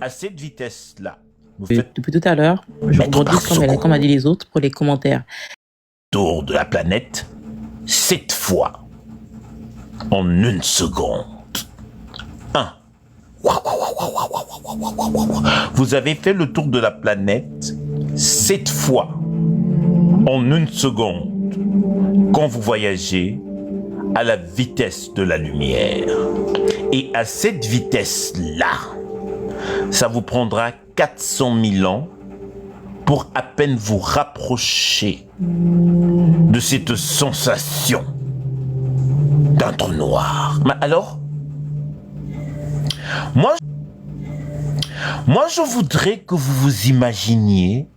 À cette vitesse-là, vous Et faites depuis tout à l'heure, je mètres rebondis par seconde comme a dit les autres pour les commentaires. tour de la planète 7 fois en 1 seconde. 1. Vous avez fait le tour de la planète 7 fois en 1 seconde quand vous voyagez à la vitesse de la lumière. Et à cette vitesse-là, ça vous prendra 400 000 ans pour à peine vous rapprocher de cette sensation d'un trou noir. Mais alors, moi, je voudrais que vous vous imaginiez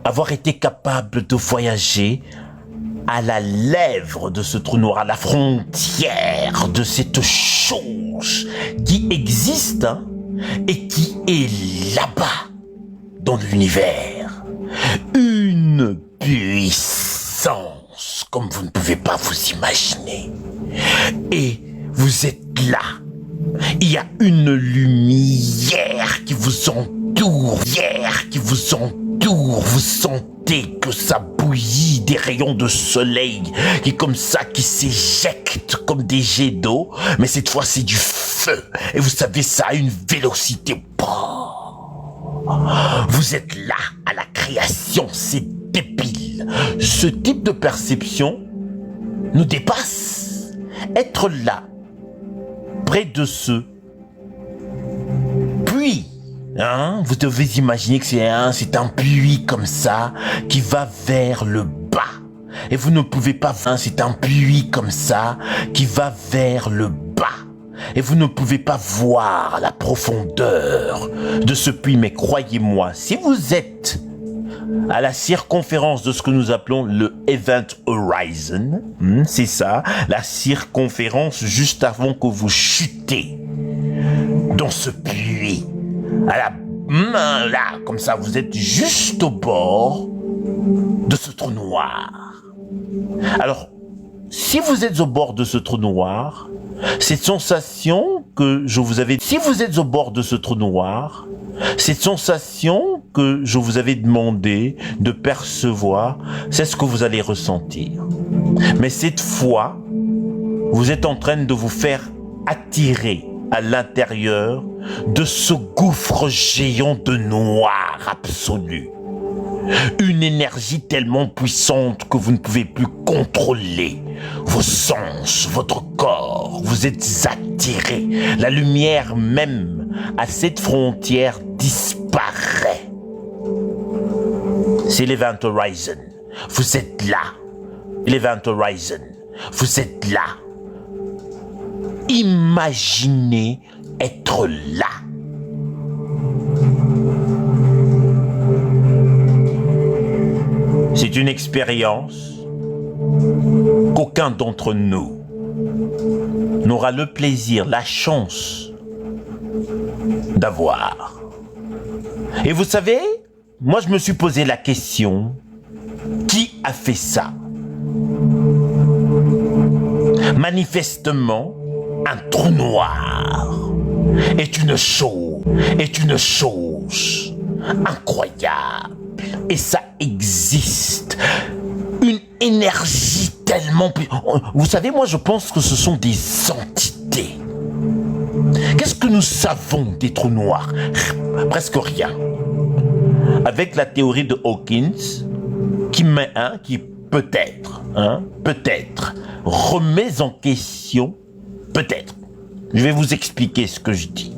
avoir été capable de voyager à la lèvre de ce trou noir, à la frontière de cette chose qui existe et qui est là-bas dans l'univers. Une puissance comme vous ne pouvez pas vous imaginer. Et vous êtes là. Il y a une lumière qui vous entoure, vous sentez que ça bouillit, des rayons de soleil qui comme ça, qui s'éjectent comme des jets d'eau, mais cette fois c'est du feu. Et vous savez, ça a une vélocité. Vous êtes là à la création, c'est débile. Ce type de perception nous dépasse. Être là, près de ce puits, vous devez imaginer que c'est un puits comme ça qui va vers le bas. Et vous ne pouvez pas, c'est un puits comme ça qui va vers le bas. Et vous ne pouvez pas voir la profondeur de ce puits. Mais croyez-moi, si vous êtes à la circonférence de ce que nous appelons le Event Horizon, c'est ça, la circonférence juste avant que vous chutez dans ce puits, à la main là, comme ça, vous êtes juste au bord de ce trou noir. Alors, si vous êtes au bord de ce trou noir, cette sensation que je vous avais... Si vous êtes au bord de ce trou noir, cette sensation que je vous avais demandé de percevoir, c'est ce que vous allez ressentir. Mais cette fois, vous êtes en train de vous faire attirer à l'intérieur de ce gouffre géant de noir absolu. Une énergie tellement puissante que vous ne pouvez plus contrôler vos sens, votre corps. Vous êtes attiré. La lumière même à cette frontière disparaît. C'est l'Event Horizon. Vous êtes là. L'Event Horizon. Vous êtes là. Imaginez être là. C'est une expérience qu'aucun d'entre nous n'aura le plaisir, la chance d'avoir. Et vous savez, moi je me suis posé la question, qui a fait ça? Manifestement, un trou noir est une chose incroyable. Et ça existe. Une énergie tellement... Vous savez, moi je pense que ce sont des entités. Qu'est-ce que nous savons des trous noirs? Presque rien. Avec la théorie de Hawkins, qui peut-être, remet en question, peut-être. Je vais vous expliquer ce que je dis.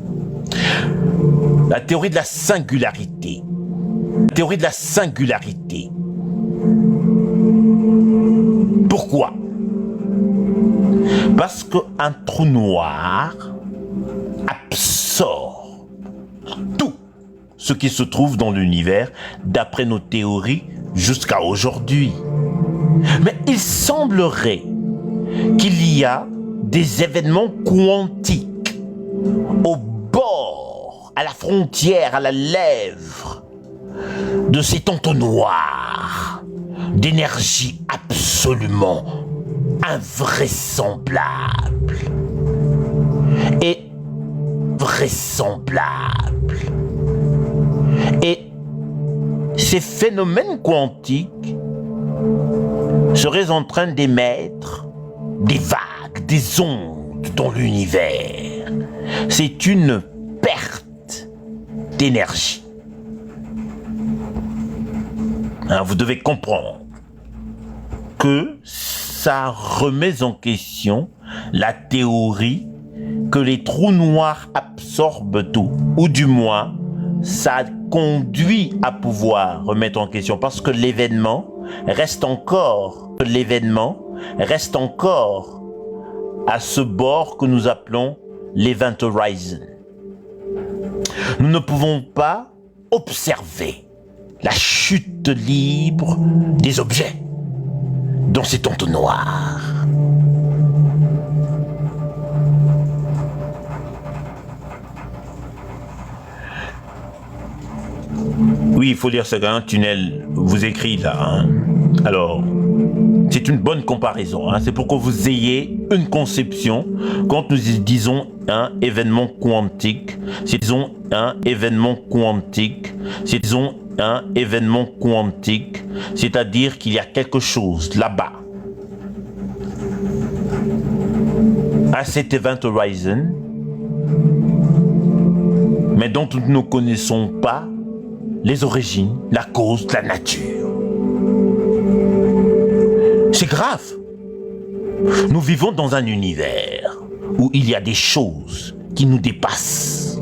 La théorie de la singularité. La théorie de la singularité. Pourquoi? Parce qu'un trou noir absorbe tout ce qui se trouve dans l'univers, d'après nos théories jusqu'à aujourd'hui. Mais il semblerait qu'il y a des événements quantiques au bord, à la frontière, à la lèvre de cet entonnoir d'énergie absolument invraisemblable. Et invraisemblables. Et ces phénomènes quantiques seraient en train d'émettre des vagues, des ondes dans l'univers. C'est une perte d'énergie. Hein, vous devez comprendre que ça remet en question la théorie que les trous noirs absorbent tout, ou du moins, ça conduit à pouvoir remettre en question, parce que l'événement reste encore à ce bord que nous appelons l'Event Horizon. Nous ne pouvons pas observer la chute libre des objets dans ces entonnoirs. Oui, il faut dire ce qu'un tunnel vous écrit là. Hein. Alors, c'est une bonne comparaison. Hein. C'est pour que vous ayez une conception. Quand nous disons un événement quantique, disons un événement quantique, disons un événement quantique, c'est-à-dire qu'il y a quelque chose là-bas, à cet Event Horizon, mais dont nous ne connaissons pas les origines, la cause, la nature. C'est grave. Nous vivons dans un univers où il y a des choses qui nous dépassent.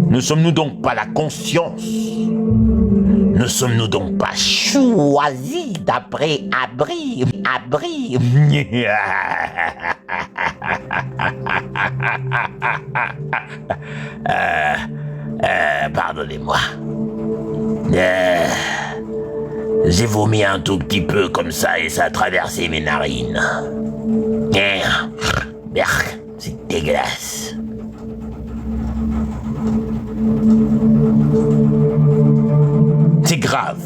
Ne sommes-nous donc pas la conscience? Ne sommes-nous donc pas choisis d'après abri? Pardonnez-moi. J'ai vomi un tout petit peu comme ça et ça a traversé mes narines. C'est dégueulasse. C'est grave.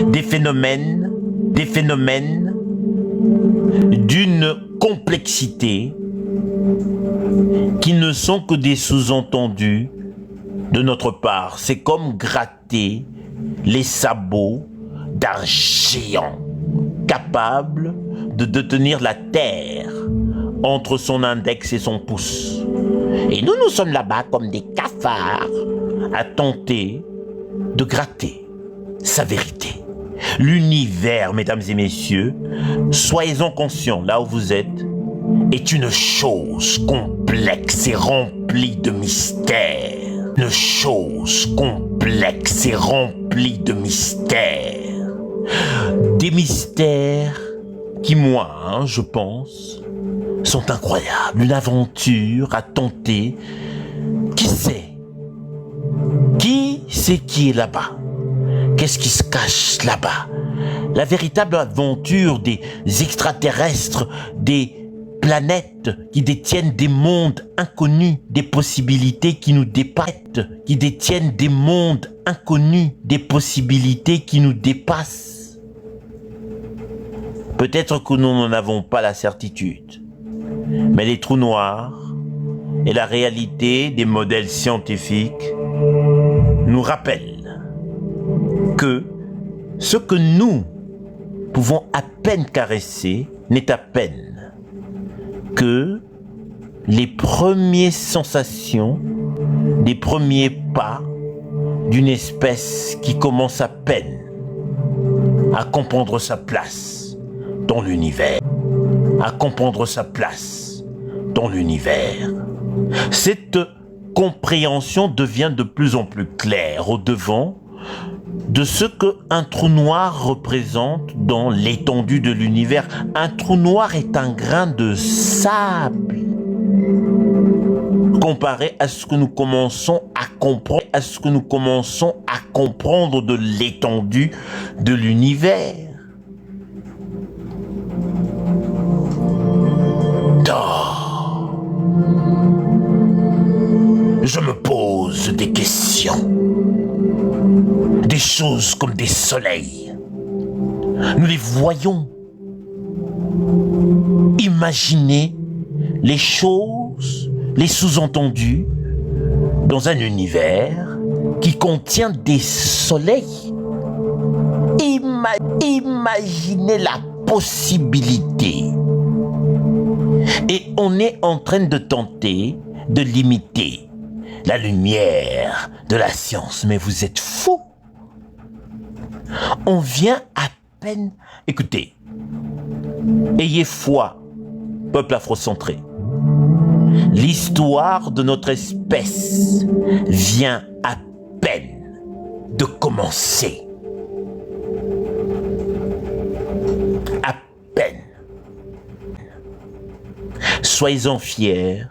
Des phénomènes d'une complexité qui ne sont que des sous-entendus de notre part. C'est comme gratter les sabots d'un géant capable de détenir la terre entre son index et son pouce. Et nous sommes là-bas comme des cafards à tenter de gratter sa vérité. L'univers, mesdames et messieurs, soyez-en conscients là où vous êtes, est une chose complexe et remplie de mystères. Une chose complexe et remplie de mystères. Des mystères qui, moi, je pense, sont incroyables. Une aventure à tenter. Qui sait? Qui c'est qui est là-bas? Qu'est-ce qui se cache là-bas? La véritable aventure des extraterrestres, des planètes qui détiennent des mondes inconnus, des possibilités qui nous dépassent, qui détiennent des mondes inconnus, des possibilités qui nous dépassent. Peut-être que nous n'en avons pas la certitude, mais les trous noirs et la réalité des modèles scientifiques nous rappellent que ce que nous pouvons à peine caresser n'est à peine que les premières sensations, les premiers pas d'une espèce qui commence à peine à comprendre sa place dans l'univers, à comprendre sa place dans l'univers. Cette compréhension devient de plus en plus claire au-devant de ce qu'un trou noir représente dans l'étendue de l'univers. Un trou noir est un grain de sable comparé à ce que nous commençons à comprendre, de l'étendue de l'univers. Je me pose des questions. Des choses comme des soleils. Nous les voyons. Imaginez les choses les sous-entendus dans un univers qui contient des soleils. Imaginez la possibilité. Et on est en train de tenter de limiter la lumière de la science. Mais vous êtes fous. On vient à peine... Écoutez, ayez foi, peuple afrocentré. L'histoire de notre espèce vient à peine de commencer. À peine. Soyez-en fiers,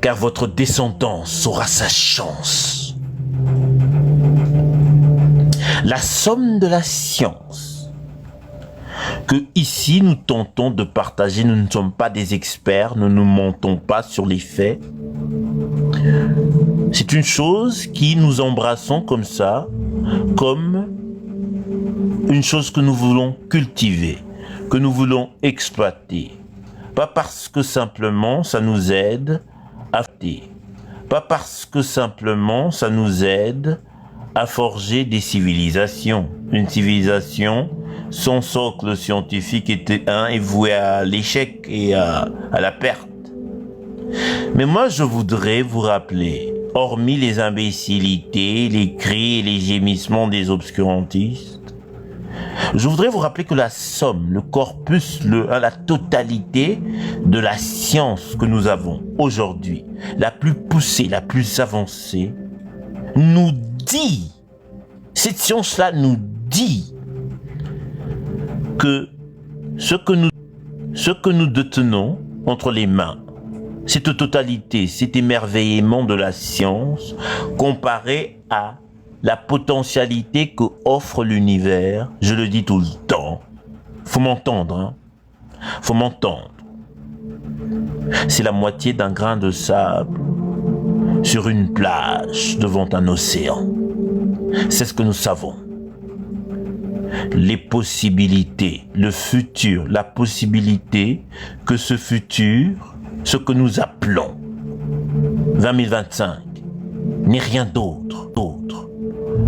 car votre descendance aura sa chance. La somme de la science que ici nous tentons de partager, nous ne sommes pas des experts, nous ne mentons pas sur les faits. C'est une chose qui nous embrassons comme ça, comme une chose que nous voulons cultiver, que nous voulons exploiter. Pas parce que simplement ça nous aide à faire, pas parce que simplement ça nous aide à forger des civilisations. Une civilisation, son socle scientifique est voué à l'échec et à la perte. Mais moi, je voudrais vous rappeler, hormis les imbécilités, les cris et les gémissements des obscurantistes, je voudrais vous rappeler que la somme, le corpus, la totalité de la science que nous avons aujourd'hui, la plus poussée, la plus avancée, nous dit, cette science-là nous dit que ce que nous détenons entre les mains, cette totalité, cet émerveillement de la science, comparé à la potentialité que offre l'univers, je le dis tout le temps, faut m'entendre, hein? Faut m'entendre. C'est la moitié d'un grain de sable sur une plage devant un océan. C'est ce que nous savons. Les possibilités, le futur, la possibilité que ce futur, ce que nous appelons 2025, n'est rien d'autre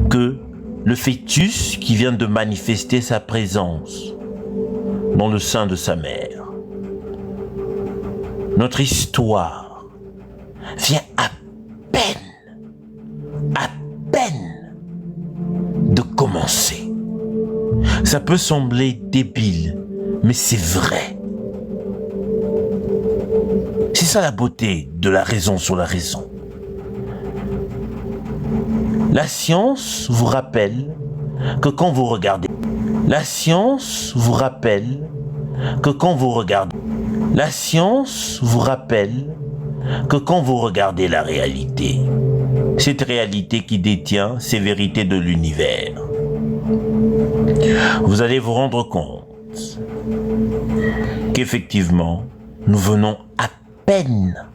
que le fœtus qui vient de manifester sa présence dans le sein de sa mère. Notre histoire vient à peine de commencer. Ça peut sembler débile, mais c'est vrai. C'est ça la beauté de la raison sur la raison. La science vous rappelle que quand vous regardez, la science vous rappelle que quand vous regardez, la science vous rappelle que quand vous regardez la réalité, cette réalité qui détient ces vérités de l'univers, vous allez vous rendre compte qu'effectivement, nous venons à peine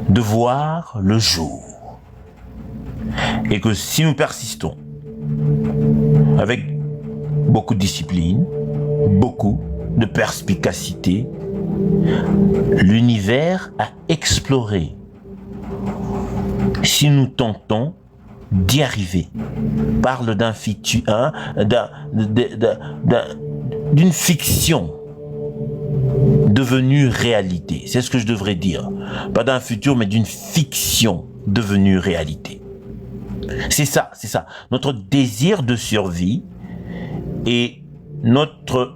de voir le jour. Et que si nous persistons avec beaucoup de discipline, beaucoup de perspicacité, l'univers à explorer, si nous tentons d'y arriver, parle d'un futur, d'une fiction devenue réalité. C'est ce que je devrais dire. Pas d'un futur, mais d'une fiction devenue réalité. C'est ça. Notre désir de survie et notre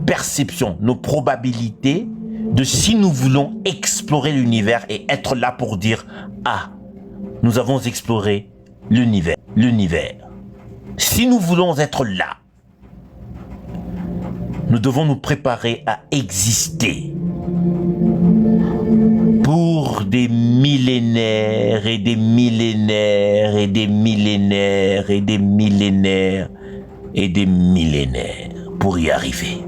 perception, nos probabilités de si nous voulons explorer l'univers et être là pour dire « Ah, nous avons exploré l'univers. » Si nous voulons être là, nous devons nous préparer à exister pour des millénaires et des millénaires et des millénaires et des millénaires et des millénaires pour y arriver.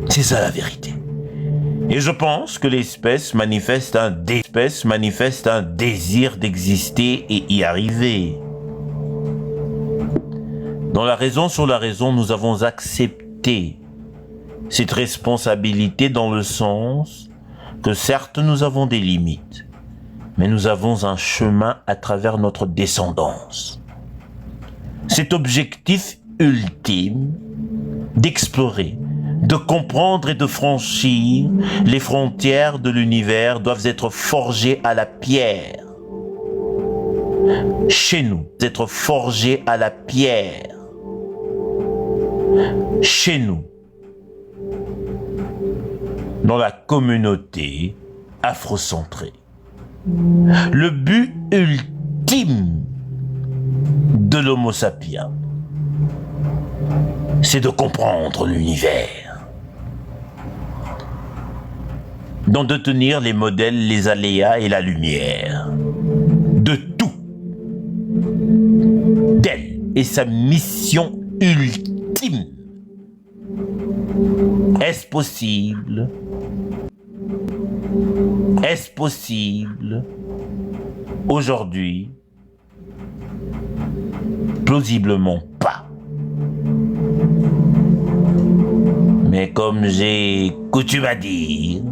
C'est ça la vérité. Et je pense que l'espèce manifeste un désir d'exister et y arriver. Dans la raison sur la raison, nous avons accepté cette responsabilité dans le sens que certes nous avons des limites, mais nous avons un chemin à travers notre descendance. Cet objectif ultime d'explorer, de comprendre et de franchir les frontières de l'univers doivent être forgés à la pierre. Chez nous, être forgés à la pierre. Chez nous, dans la communauté afrocentrée. Le but ultime de l'Homo sapiens, c'est de comprendre l'univers, d'en détenir les modèles, les aléas et la lumière, de tout, d'elle et sa mission ultime. Est-ce possible? Est-ce possible? Aujourd'hui, plausiblement pas. Mais comme j'ai coutume à dire,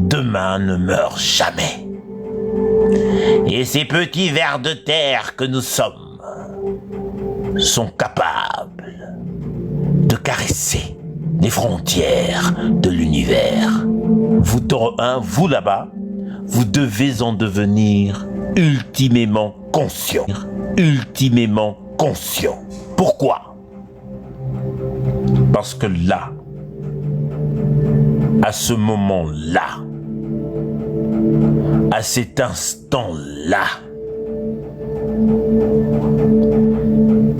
demain ne meurt jamais. Et ces petits vers de terre que nous sommes sont capables de caresser les frontières de l'univers. Vous là-bas, vous devez en devenir ultimement conscient. Ultimement conscient. Pourquoi? Parce que là, à ce moment-là, à cet instant-là,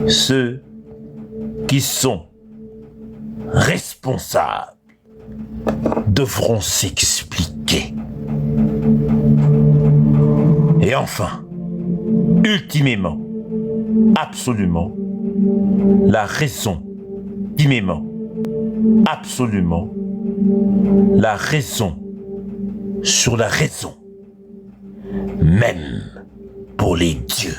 ceux qui sont responsables devront s'expliquer. Et enfin, ultimement, absolument, la raison, ultimement, absolument, la raison sur la raison, même pour les dieux.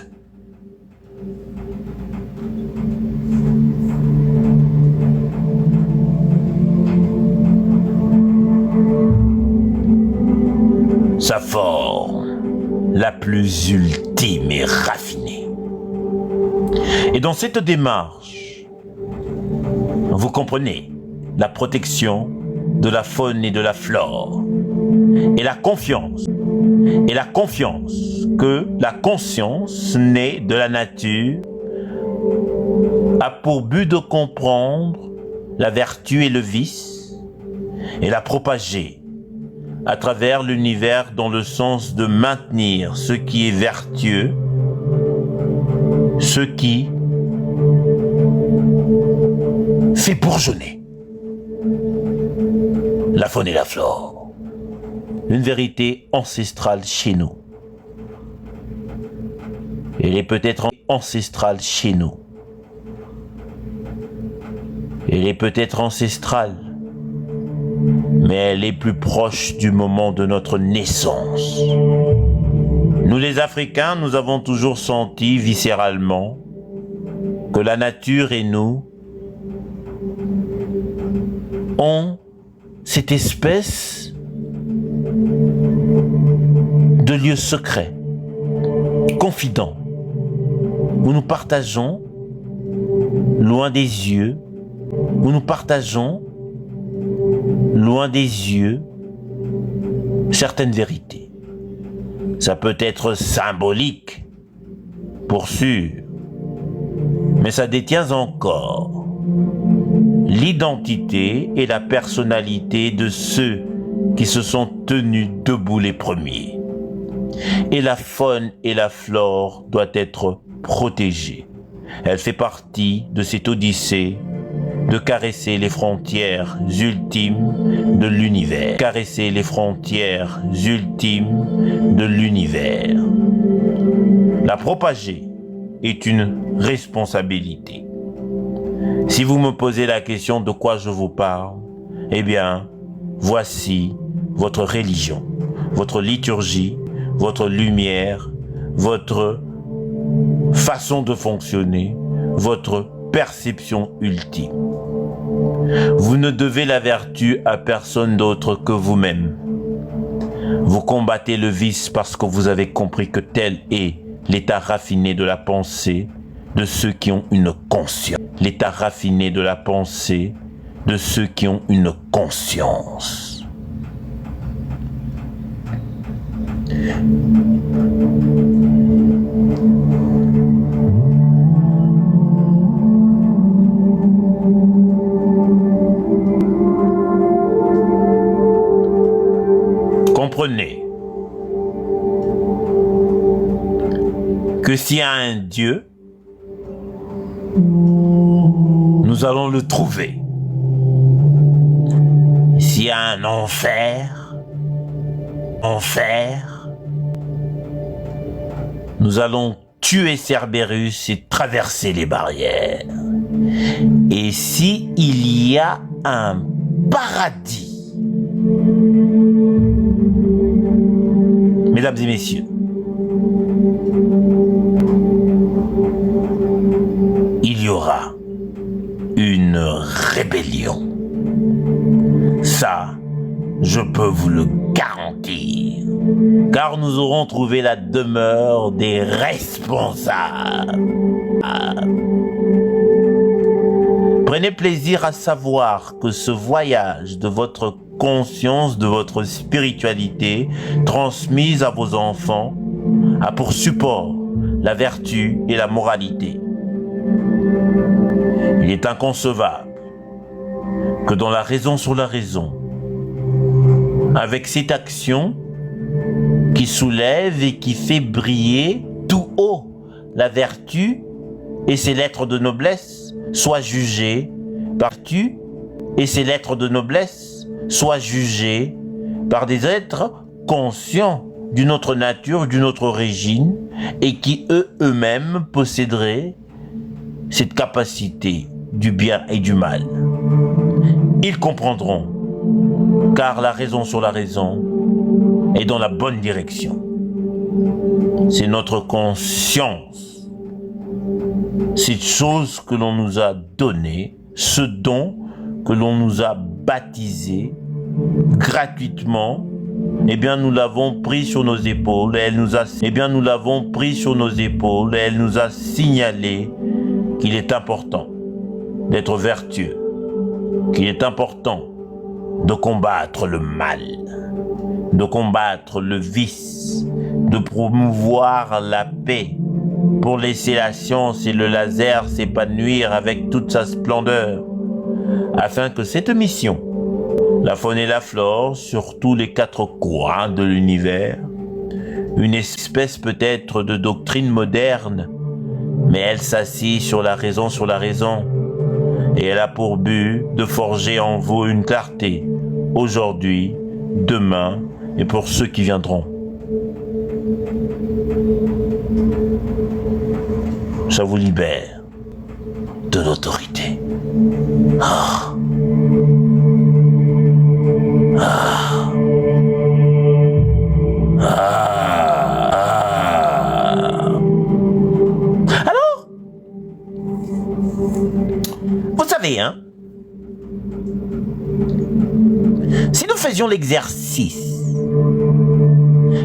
Sa forme la plus ultime et raffinée. Et dans cette démarche, vous comprenez la protection de la faune et de la flore, et la confiance que la conscience née de la nature a pour but de comprendre la vertu et le vice, et la propager à travers l'univers dans le sens de maintenir ce qui est vertueux, ce qui fait bourgeonner la faune et la flore. Une vérité ancestrale chez nous. Elle est peut-être ancestrale chez nous. Elle est peut-être ancestrale, mais elle est plus proche du moment de notre naissance. Nous les Africains, nous avons toujours senti viscéralement que la nature et nous ont cette espèce de lieu secret, confident, où nous partageons, loin des yeux, où nous partageons, loin des yeux, certaines vérités. Ça peut être symbolique, pour sûr, mais ça détient encore l'identité et la personnalité de ceux qui se sont tenus debout les premiers. Et la faune et la flore doivent être protégées. Elle fait partie de cette odyssée de caresser les frontières ultimes de l'univers. Caresser les frontières ultimes de l'univers. La propager est une responsabilité. Si vous me posez la question de quoi je vous parle, eh bien, voici votre religion, votre liturgie, votre lumière, votre façon de fonctionner, votre perception ultime. Vous ne devez la vertu à personne d'autre que vous-même. Vous combattez le vice parce que vous avez compris que tel est l'état raffiné de la pensée de ceux qui ont une conscience. L'état raffiné de la pensée de ceux qui ont une conscience. Comprenez que s'il y a un Dieu, nous allons le trouver. S'il y a un enfer, nous allons tuer Cerberus et traverser les barrières. Et s'il y a un paradis, mesdames et messieurs, il y aura une rébellion. Ça, je peux vous le garantir, car nous aurons trouvé la demeure des responsables. Prenez plaisir à savoir que ce voyage de votre conscience, de votre spiritualité transmise à vos enfants a pour support la vertu et la moralité. Il est inconcevable que dans la raison sur la raison, avec cette action qui soulève et qui fait briller tout haut la vertu et ses lettres de noblesse, soit jugée par vertu et ses lettres de noblesse, soit jugées par des êtres conscients d'une autre nature, d'une autre origine, et qui eux-mêmes posséderaient cette capacité du bien et du mal. Ils comprendront, car la raison sur la raison est dans la bonne direction. C'est notre conscience, cette chose que l'on nous a donnée, ce don que l'on nous a baptisé gratuitement. Eh bien, nous l'avons pris sur nos épaules et elle nous a signalé qu'il est important d'être vertueux, qu'il est important de combattre le mal, de combattre le vice, de promouvoir la paix, pour laisser la science et le laser s'épanouir avec toute sa splendeur, afin que cette mission, la faune et la flore, sur tous les 4 coins de l'univers, une espèce peut-être de doctrine moderne, mais elle s'assied sur la raison, et elle a pour but de forger en vous une clarté, aujourd'hui, demain, et pour ceux qui viendront. Ça vous libère de l'autorité. Ah. Ah. Ah. Alors, vous savez, hein, si nous faisions l'exercice,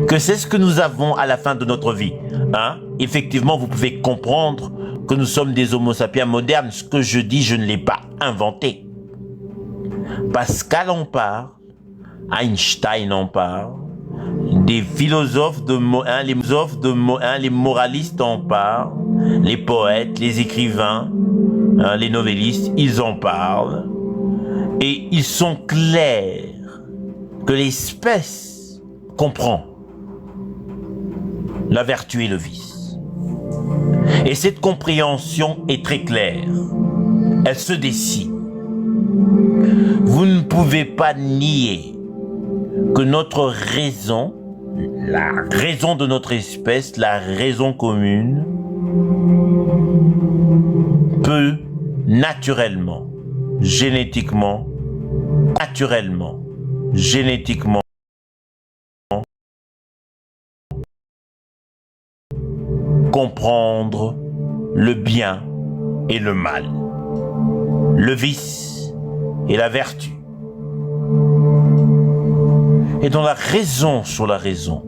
que c'est ce que nous avons à la fin de notre vie, hein, effectivement, vous pouvez comprendre que nous sommes des homo sapiens modernes. Ce que je dis, je ne l'ai pas inventé. Pascal en parle, Einstein en parle, des philosophes les moralistes en parlent, les poètes, les écrivains, hein, les novellistes, ils en parlent. Et ils sont clairs que l'espèce comprend la vertu et le vice. Et cette compréhension est très claire. Elle se décide. Vous ne pouvez pas nier que notre raison, la raison de notre espèce, la raison commune, peut naturellement, génétiquement, comprendre le bien et le mal, le vice et la vertu. Et dans la raison sur la raison,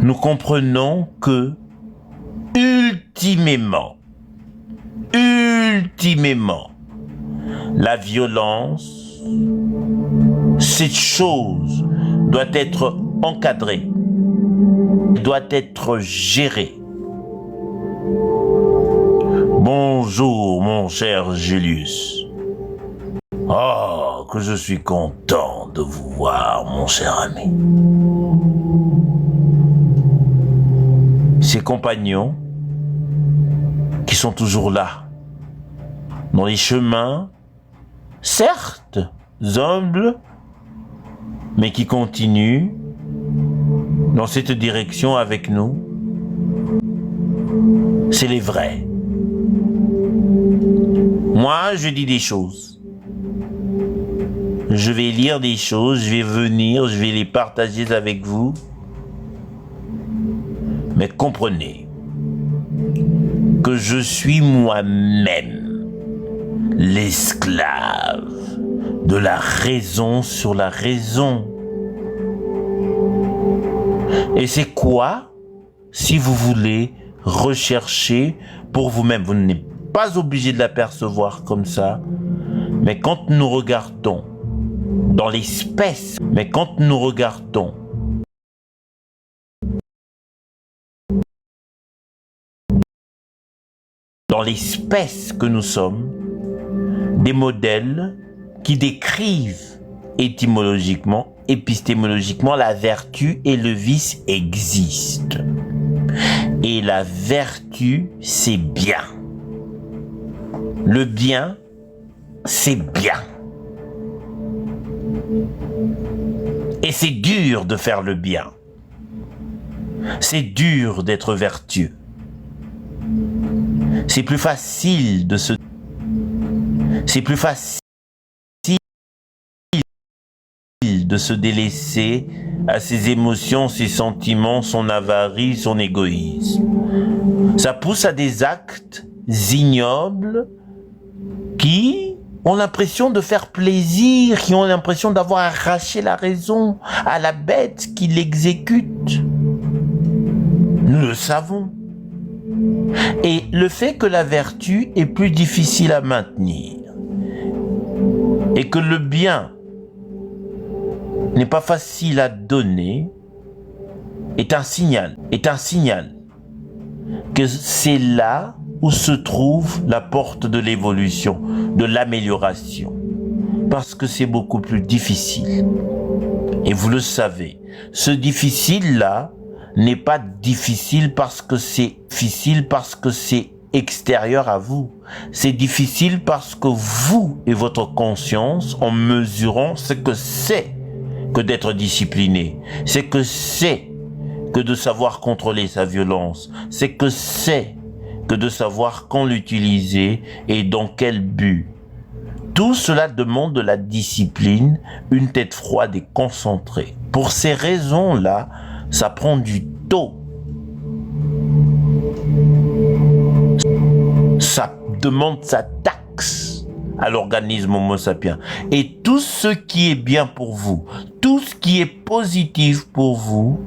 nous comprenons que, ultimément, la violence, cette chose doit être encadrée, doit être gérée. Bonjour, mon cher Julius. Oh, que je suis content de vous voir, mon cher ami. Ses compagnons, qui sont toujours là, dans les chemins, certes humbles, mais qui continuent dans cette direction avec nous, c'est les vrais. Moi, je dis des choses. Je vais lire des choses, je vais venir, je vais les partager avec vous. Mais comprenez que je suis moi-même l'esclave de la raison sur la raison. Et c'est quoi, si vous voulez rechercher pour vous-même, vous n'êtes pas obligé de l'apercevoir comme ça, mais quand nous regardons dans l'espèce, dans l'espèce que nous sommes, des modèles qui décrivent étymologiquement, épistémologiquement, la vertu et le vice existent. Et la vertu, c'est bien. Le bien, c'est bien. Et c'est dur de faire le bien. C'est dur d'être vertueux. C'est plus facile de se délaisser à ses émotions, ses sentiments, son avarie, son égoïsme. Ça pousse à des actes ignobles qui ont l'impression de faire plaisir, qui ont l'impression d'avoir arraché la raison à la bête qui l'exécute. Nous le savons. Et le fait que la vertu est plus difficile à maintenir et que le bien n'est pas facile à donner est un signal que c'est là où se trouve la porte de l'évolution, de l'amélioration. Parce que c'est beaucoup plus difficile. Et vous le savez, ce difficile-là n'est pas difficile parce que c'est extérieur à vous. C'est difficile parce que vous et votre conscience, en mesurant ce que c'est que d'être discipliné, c'est que de savoir contrôler sa violence, c'est que de savoir quand l'utiliser et dans quel but. Tout cela demande de la discipline, une tête froide et concentrée. Pour ces raisons-là, ça prend du temps. Ça demande sa taxe à l'organisme Homo sapiens. Et tout ce qui est bien pour vous, tout ce qui est positif pour vous,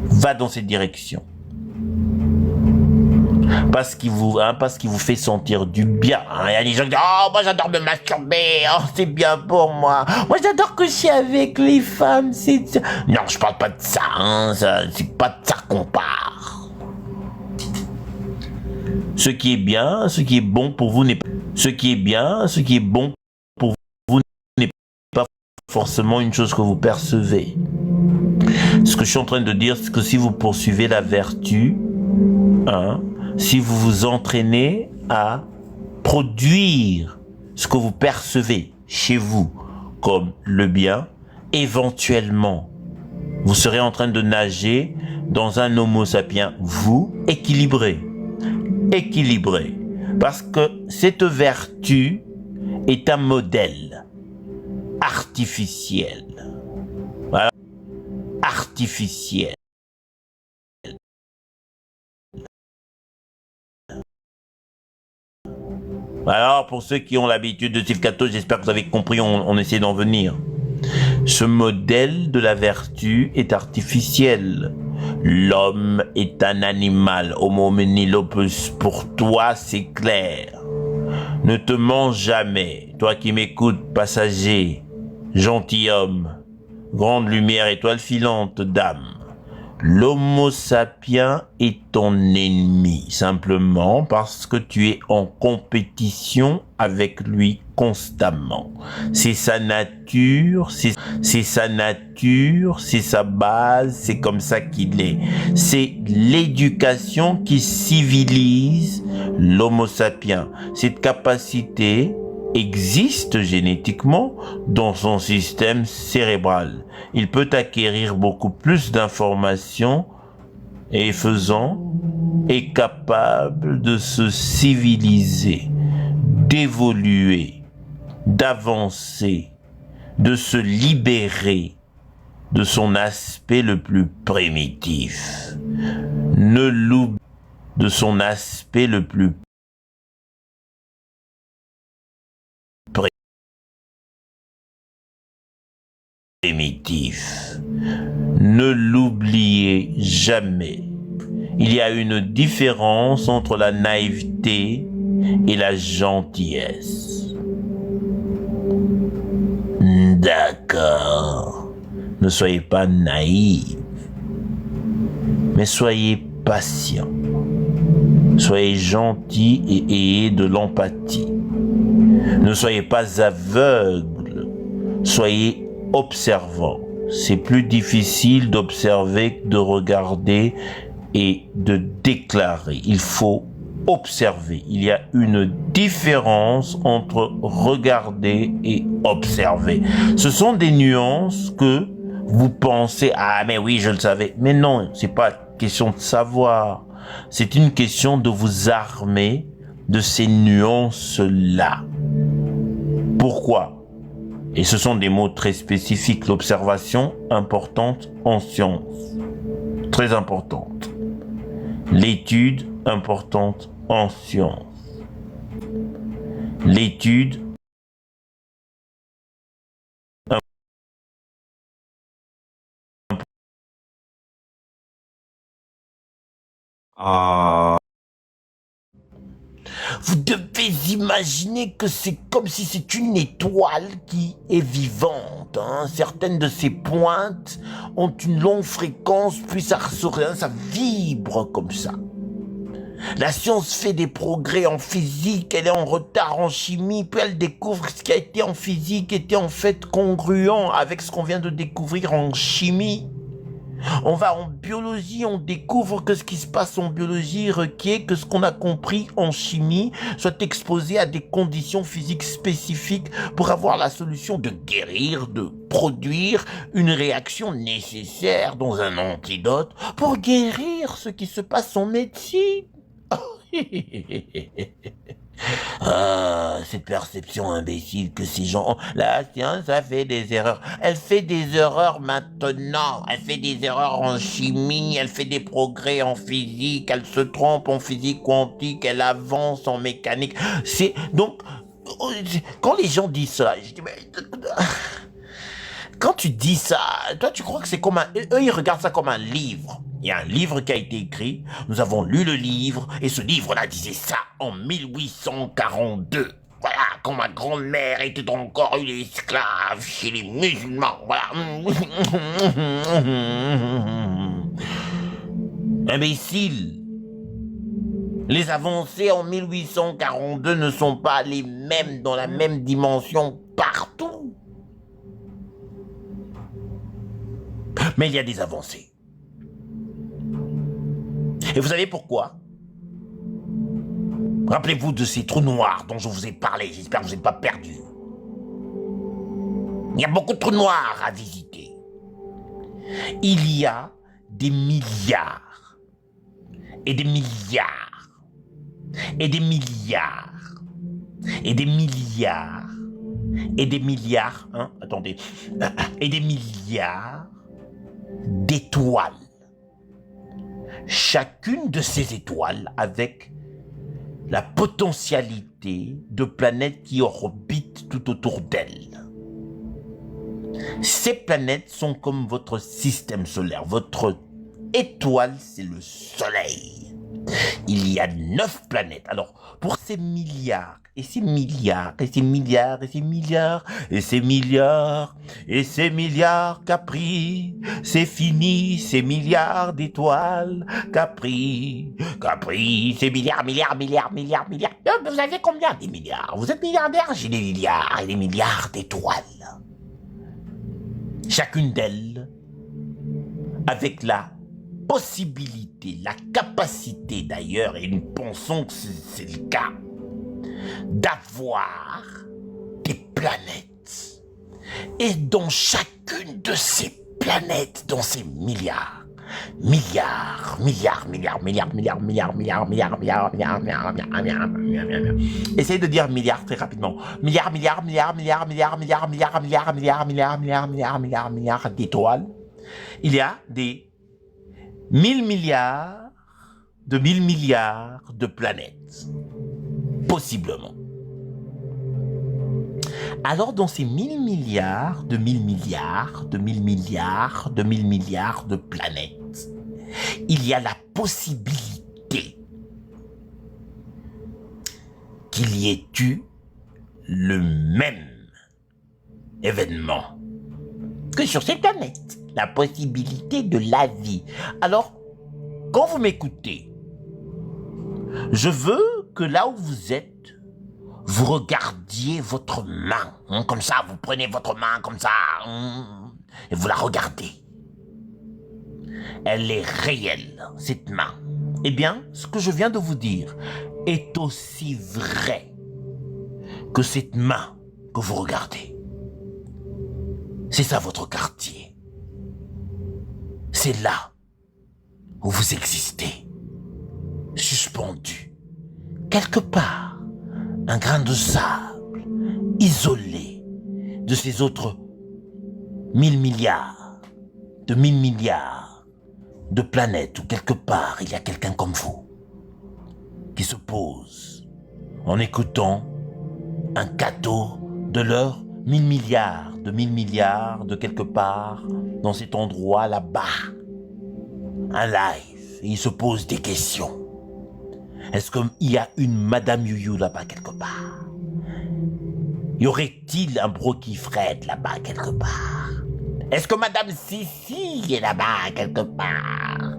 va dans cette direction. Parce qu'il vous fait sentir du bien. Il y a des gens qui disent « Oh, moi j'adore me masturber, oh, c'est bien pour moi. Moi j'adore coucher avec les femmes, c'est... » Non, je parle pas de ça, hein, c'est pas de ça qu'on parle. Ce qui est bien, ce qui est bon pour vous n'est pas... Ce qui est bien, ce qui est bon pour vous n'est pas forcément une chose que vous percevez. Ce que je suis en train de dire, c'est que si vous poursuivez la vertu, si vous vous entraînez à produire ce que vous percevez chez vous comme le bien, éventuellement, vous serez en train de nager dans un Homo sapiens, vous, équilibré. Équilibré. Parce que cette vertu est un modèle artificiel. Voilà. Artificiel. Alors, pour ceux qui ont l'habitude de suivre Cato, j'espère que vous avez compris, on essaie d'en venir. Ce modèle de la vertu est artificiel. L'homme est un animal, homo homini lupus. Pour toi, c'est clair. Ne te mens jamais, toi qui m'écoutes, passager, gentilhomme, grande lumière, étoile filante, dame. L'homo sapiens est ton ennemi, simplement parce que tu es en compétition avec lui constamment. C'est sa nature, c'est sa nature, c'est sa base, c'est comme ça qu'il est. C'est l'éducation qui civilise l'homo sapiens. Cette capacité existe génétiquement dans son système cérébral. Il peut acquérir beaucoup plus d'informations et est capable de se civiliser, d'évoluer, d'avancer, de se libérer de son aspect le plus primitif. Ne l'oublie de son aspect le plus primitif. Ne l'oubliez jamais. Il y a une différence entre la naïveté et la gentillesse. D'accord. Ne soyez pas naïf, mais soyez patient. Soyez gentil et ayez de l'empathie. Ne soyez pas aveugle, soyez observant. C'est plus difficile d'observer que de regarder et de déclarer. Il faut observer. Il y a une différence entre regarder et observer. Ce sont des nuances que vous pensez, ah mais oui, je le savais. Mais non, c'est pas question de savoir. C'est une question de vous armer de ces nuances-là. Pourquoi ? Et ce sont des mots très spécifiques. L'observation importante en science. Très importante. L'étude importante en science. L'étude Vous devez imaginer que c'est comme si c'est une étoile qui est vivante. Certaines de ses pointes ont une longue fréquence, puis ça vibre comme ça. La science fait des progrès en physique, elle est en retard en chimie, puis elle découvre ce qui a été en physique était en fait congruent avec ce qu'on vient de découvrir en chimie. On va en biologie, on découvre que ce qui se passe en biologie requiert que ce qu'on a compris en chimie soit exposé à des conditions physiques spécifiques pour avoir la solution de guérir, de produire une réaction nécessaire dans un antidote pour guérir ce qui se passe en médecine. Ah, cette perception imbécile que ces gens ont. La science a fait des erreurs. Elle fait des erreurs maintenant. Elle fait des erreurs en chimie. Elle fait des progrès en physique. Elle se trompe en physique quantique. Elle avance en mécanique. C'est donc quand les gens disent ça, je dis mais quand tu dis ça, toi tu crois que c'est comme eux ils regardent ça comme un livre. Il y a un livre qui a été écrit, nous avons lu le livre, et ce livre-là disait ça en 1842. Voilà, quand ma grand-mère était encore une esclave chez les musulmans, voilà. Imbécile. Les avancées en 1842 ne sont pas les mêmes dans la même dimension partout. Mais il y a des avancées. Et vous savez pourquoi ? Rappelez-vous de ces trous noirs dont je vous ai parlé. J'espère que vous n'êtes pas perdus. Il y a beaucoup de trous noirs à visiter. Il y a des milliards. Et des milliards. Et des milliards. Et des milliards. Et des milliards. Attendez. Et des milliards d'étoiles. Chacune de ces étoiles avec la potentialité de planètes qui orbitent tout autour d'elle. Ces planètes sont comme votre système solaire. Votre étoile, c'est le Soleil. Il y a 9 planètes. Alors, pour ces milliards, et ces milliards, et ces milliards, et ces milliards, et ces milliards, et ces milliards Capri, c'est fini, ces milliards d'étoiles, Capri, ces milliards, milliards. Vous avez combien des milliards? Vous êtes milliardaire? J'ai des milliards et des milliards d'étoiles. Chacune d'elles avec la possibilité, la capacité d'ailleurs, et nous pensons que c'est le cas, d'avoir des planètes. Et dans chacune de ces planètes, dans ces milliards, essayez de dire milliards très rapidement. Milliards d'étoiles. Il y a des 1000 milliards de planètes. Possiblement. Alors, dans ces 1000 milliards de planètes, il y a la possibilité qu'il y ait eu le même événement que sur ces planètes. La possibilité de la vie. Alors, quand vous m'écoutez, je veux que là où vous êtes, vous regardiez votre main. Comme ça, vous prenez votre main comme ça. Et vous la regardez. Elle est réelle, cette main. Eh bien, ce que je viens de vous dire est aussi vrai que cette main que vous regardez. C'est ça votre quartier. C'est là où vous existez, suspendu, quelque part, un grain de sable, isolé de ces autres 1000 milliards de planètes où quelque part il y a quelqu'un comme vous qui se pose en écoutant un cadeau de leurs 1000 milliards de quelque part dans cet endroit là-bas. Un live, et il se pose des questions. Est-ce qu'il y a une Madame Youyou là-bas quelque part? Y aurait-il un Brocky Fred là-bas quelque part? Est-ce que Madame Sissi est là-bas quelque part?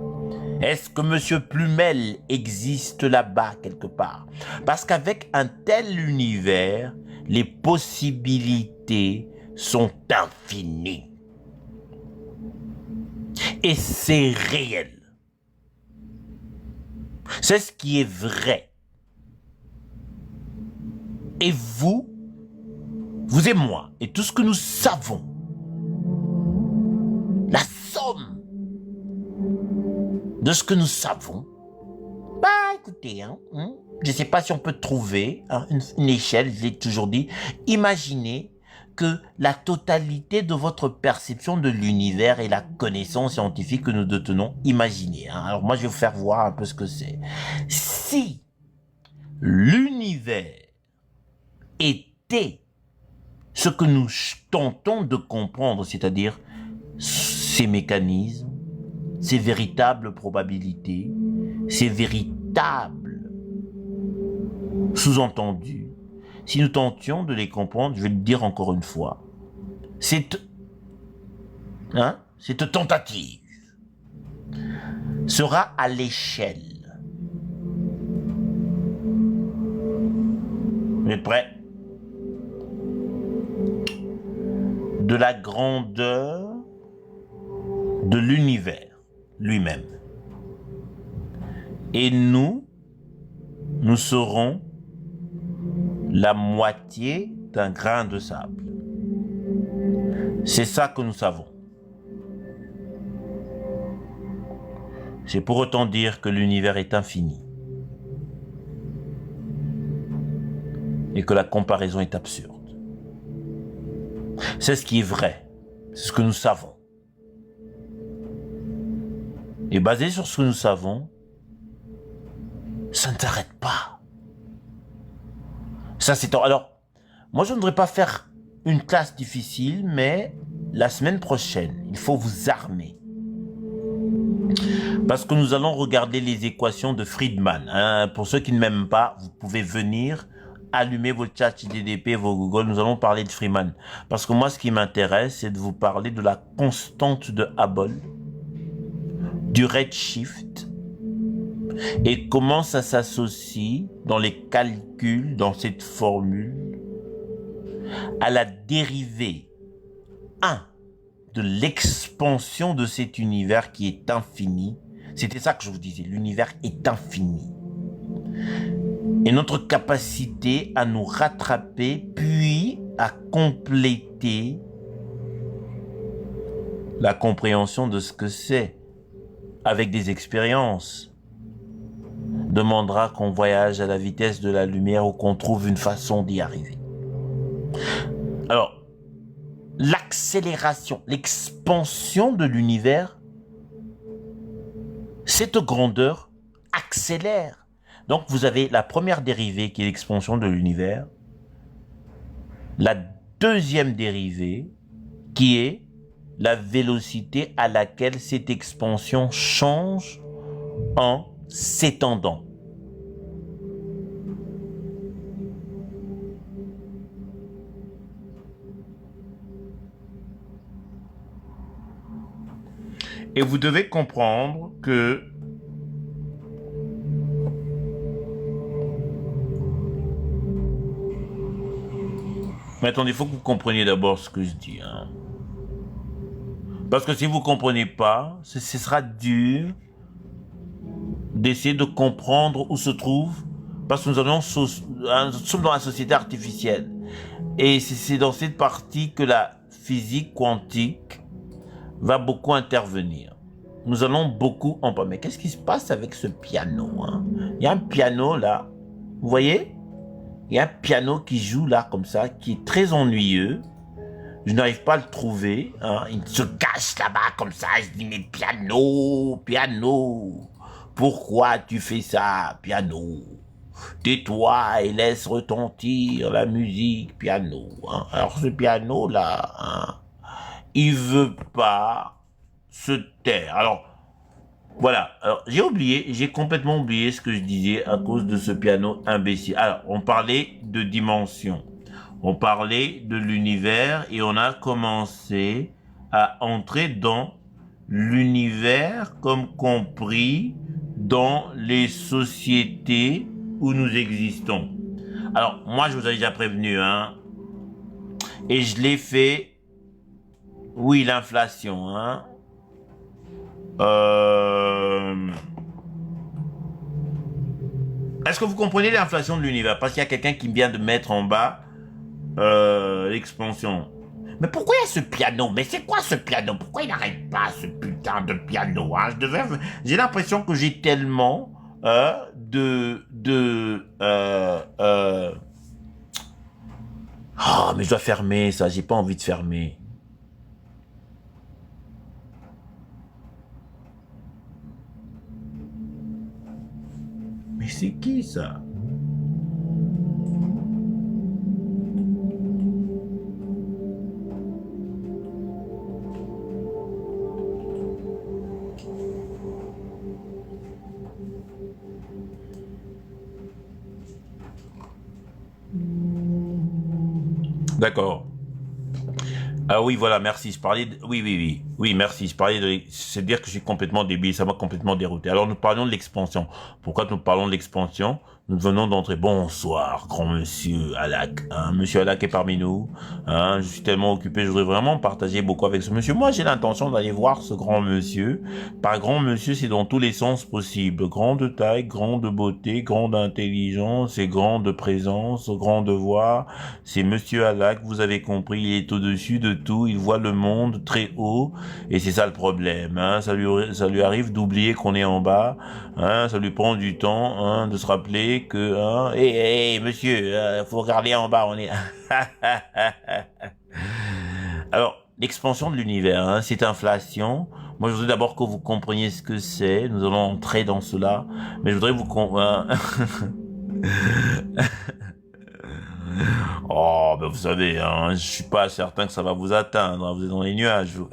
Est-ce que Monsieur Plumel existe là-bas quelque part? Parce qu'avec un tel univers, les possibilités sont infinies. Et c'est réel. C'est ce qui est vrai. Et vous et moi, et tout ce que nous savons, la somme de ce que nous savons, bah écoutez, je ne sais pas si on peut trouver une échelle, je l'ai toujours dit, imaginez que la totalité de votre perception de l'univers et la connaissance scientifique que nous détenons, imaginez. Alors moi je vais vous faire voir un peu ce que c'est. Si l'univers était ce que nous tentons de comprendre, c'est-à-dire ces mécanismes, ces véritables probabilités, ces véritables sous-entendus, si nous tentions de les comprendre, je vais le dire encore une fois, cette tentative sera à l'échelle. Vous êtes prêts? De la grandeur de l'univers lui-même. Et nous serons la moitié d'un grain de sable. C'est ça que nous savons. C'est pour autant dire que l'univers est infini. Et que la comparaison est absurde. C'est ce qui est vrai. C'est ce que nous savons. Et basé sur ce que nous savons, ça ne s'arrête pas. Ça, c'est... Alors, moi, je ne voudrais pas faire une classe difficile, mais la semaine prochaine, il faut vous armer. Parce que nous allons regarder les équations de Friedman. Hein. Pour ceux qui ne m'aiment pas, vous pouvez venir allumer vos chats IDDP, vos Google. Nous allons parler de Friedman. Parce que moi, ce qui m'intéresse, c'est de vous parler de la constante de Hubble, du redshift, et comment ça s'associe dans les calculs, dans cette formule, à la dérivée 1 de l'expansion de cet univers qui est infini. C'était ça que je vous disais, l'univers est infini. Et notre capacité à nous rattraper, puis à compléter la compréhension de ce que c'est avec des expériences, demandera qu'on voyage à la vitesse de la lumière ou qu'on trouve une façon d'y arriver. Alors, l'accélération, l'expansion de l'univers, cette grandeur accélère. Donc, vous avez la première dérivée qui est l'expansion de l'univers, la deuxième dérivée qui est la vélocité à laquelle cette expansion change en s'étendant. Et vous devez comprendre que mais attendez, il faut que vous compreniez d'abord ce que je dis. Hein. Parce que si vous ne comprenez pas, ce sera dur d'essayer de comprendre où se trouve, parce que nous sommes dans la société artificielle. Et c'est dans cette partie que la physique quantique va beaucoup intervenir. Nous allons beaucoup en parler. Mais qu'est-ce qui se passe avec ce piano, hein? Il y a un piano là, vous voyez? Il y a un piano qui joue là comme ça, qui est très ennuyeux. Je n'arrive pas à le trouver. Hein. Il se cache là-bas comme ça. Je dis, mais piano, piano, pourquoi tu fais ça, piano? Tais-toi et laisse retentir la musique, piano. Hein. Alors ce piano-là, hein, il veut pas se taire. Alors, voilà. Alors, j'ai complètement oublié ce que je disais à cause de ce piano imbécile. Alors, on parlait de dimension. On parlait de l'univers et on a commencé à entrer dans l'univers comme compris dans les sociétés où nous existons. Alors, moi, je vous ai déjà prévenu, hein, et je l'ai fait, oui, l'inflation, hein, est-ce que vous comprenez l'inflation de l'univers? Parce qu'il y a quelqu'un qui vient de mettre en bas l'expansion. Mais pourquoi il y a ce piano? Mais c'est quoi ce piano? Pourquoi il n'arrête pas ce putain de piano, hein? J'ai l'impression que j'ai tellement oh, mais je dois fermer ça, j'ai pas envie de fermer. Mais c'est qui ça? D'accord. Ah oui, voilà, merci. Je parlais de... Oui, merci. Je parlais de... C'est dire que je suis complètement débile. Ça m'a complètement dérouté. Alors, nous parlons de l'expansion. Pourquoi nous parlons de l'expansion? Nous venons d'entrer. Bonsoir, grand monsieur Alak. Hein, monsieur Alak est parmi nous. Hein, je suis tellement occupé. Je voudrais vraiment partager beaucoup avec ce monsieur. Moi, j'ai l'intention d'aller voir ce grand monsieur. Par grand monsieur, c'est dans tous les sens possibles. Grande taille, grande beauté, grande intelligence et grande présence, grande voix. C'est monsieur Alak, vous avez compris. Il est au-dessus de tout. Il voit le monde très haut. Et c'est ça le problème. Hein. Ça lui arrive d'oublier qu'on est en bas. Hein. Ça lui prend du temps, hein, de se rappeler que, hein, hey, monsieur, faut regarder en bas, on est... Alors, l'expansion de l'univers, hein, cette inflation, moi je voudrais d'abord que vous compreniez ce que c'est, nous allons entrer dans cela, mais je voudrais vous... Oh, ben vous savez, hein, je suis pas certain que ça va vous atteindre. Hein, vous êtes dans les nuages, vous.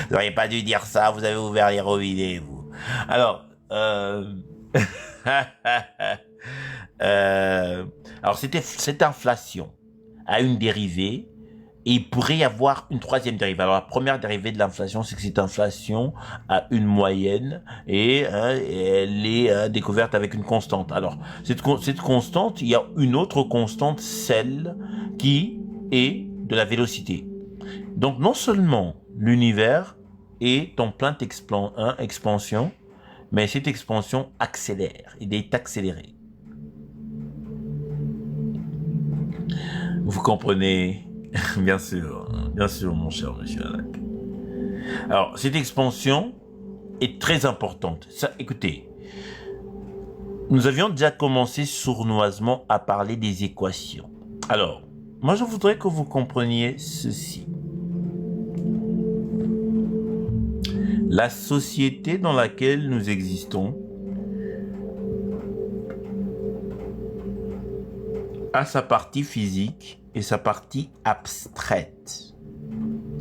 Vous n'auriez pas dû dire ça, vous avez ouvert les robinets, vous. Alors, alors cette inflation a une dérivée et il pourrait y avoir une troisième dérivée. Alors la première dérivée de l'inflation, c'est que cette inflation a une moyenne et elle est découverte avec une constante. Alors cette constante, il y a une autre constante, celle qui est de la vélocité. Donc non seulement l'univers est en pleine expansion, mais cette expansion accélère, il est accéléré. Vous comprenez? Bien sûr, mon cher monsieur Anak. Alors, cette expansion est très importante. Ça, écoutez, nous avions déjà commencé sournoisement à parler des équations. Alors, moi je voudrais que vous compreniez ceci. La société dans laquelle nous existons a sa partie physique et sa partie abstraite.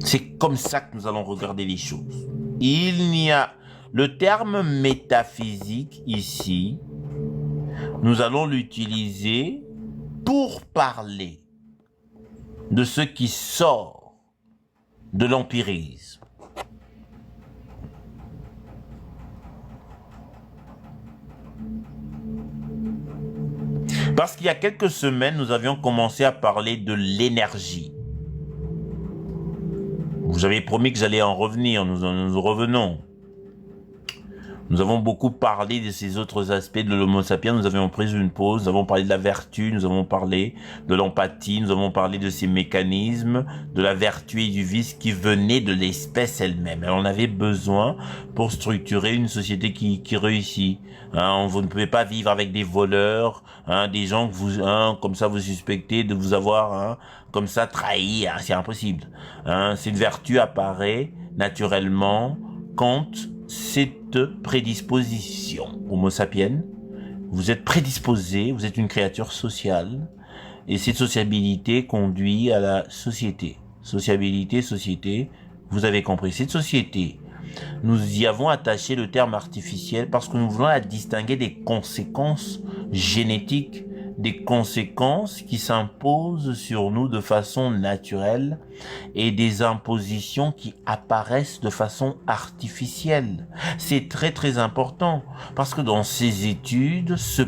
C'est comme ça que nous allons regarder les choses. Il n'y a le terme métaphysique ici, nous allons l'utiliser pour parler de ce qui sort de l'empirisme. Parce qu'il y a quelques semaines, nous avions commencé à parler de l'énergie. Vous avez promis que j'allais en revenir, nous revenons. Nous avons beaucoup parlé de ces autres aspects de l'homo sapiens, nous avions pris une pause, nous avons parlé de la vertu, nous avons parlé de l'empathie, nous avons parlé de ces mécanismes, de la vertu et du vice qui venaient de l'espèce elle-même. Alors on avait besoin pour structurer une société qui réussit. Hein, vous ne pouvez pas vivre avec des voleurs, hein, des gens que vous, comme ça vous suspectez de vous avoir comme ça trahi, c'est impossible. Cette vertu apparaît naturellement quand cette prédisposition, Homo sapiens, vous êtes prédisposé, vous êtes une créature sociale, et cette sociabilité conduit à la société. Sociabilité, société, vous avez compris. Cette société, nous y avons attaché le terme artificiel parce que nous voulons la distinguer des conséquences génétiques, des conséquences qui s'imposent sur nous de façon naturelle et des impositions qui apparaissent de façon artificielle. C'est très très important parce que dans ces études se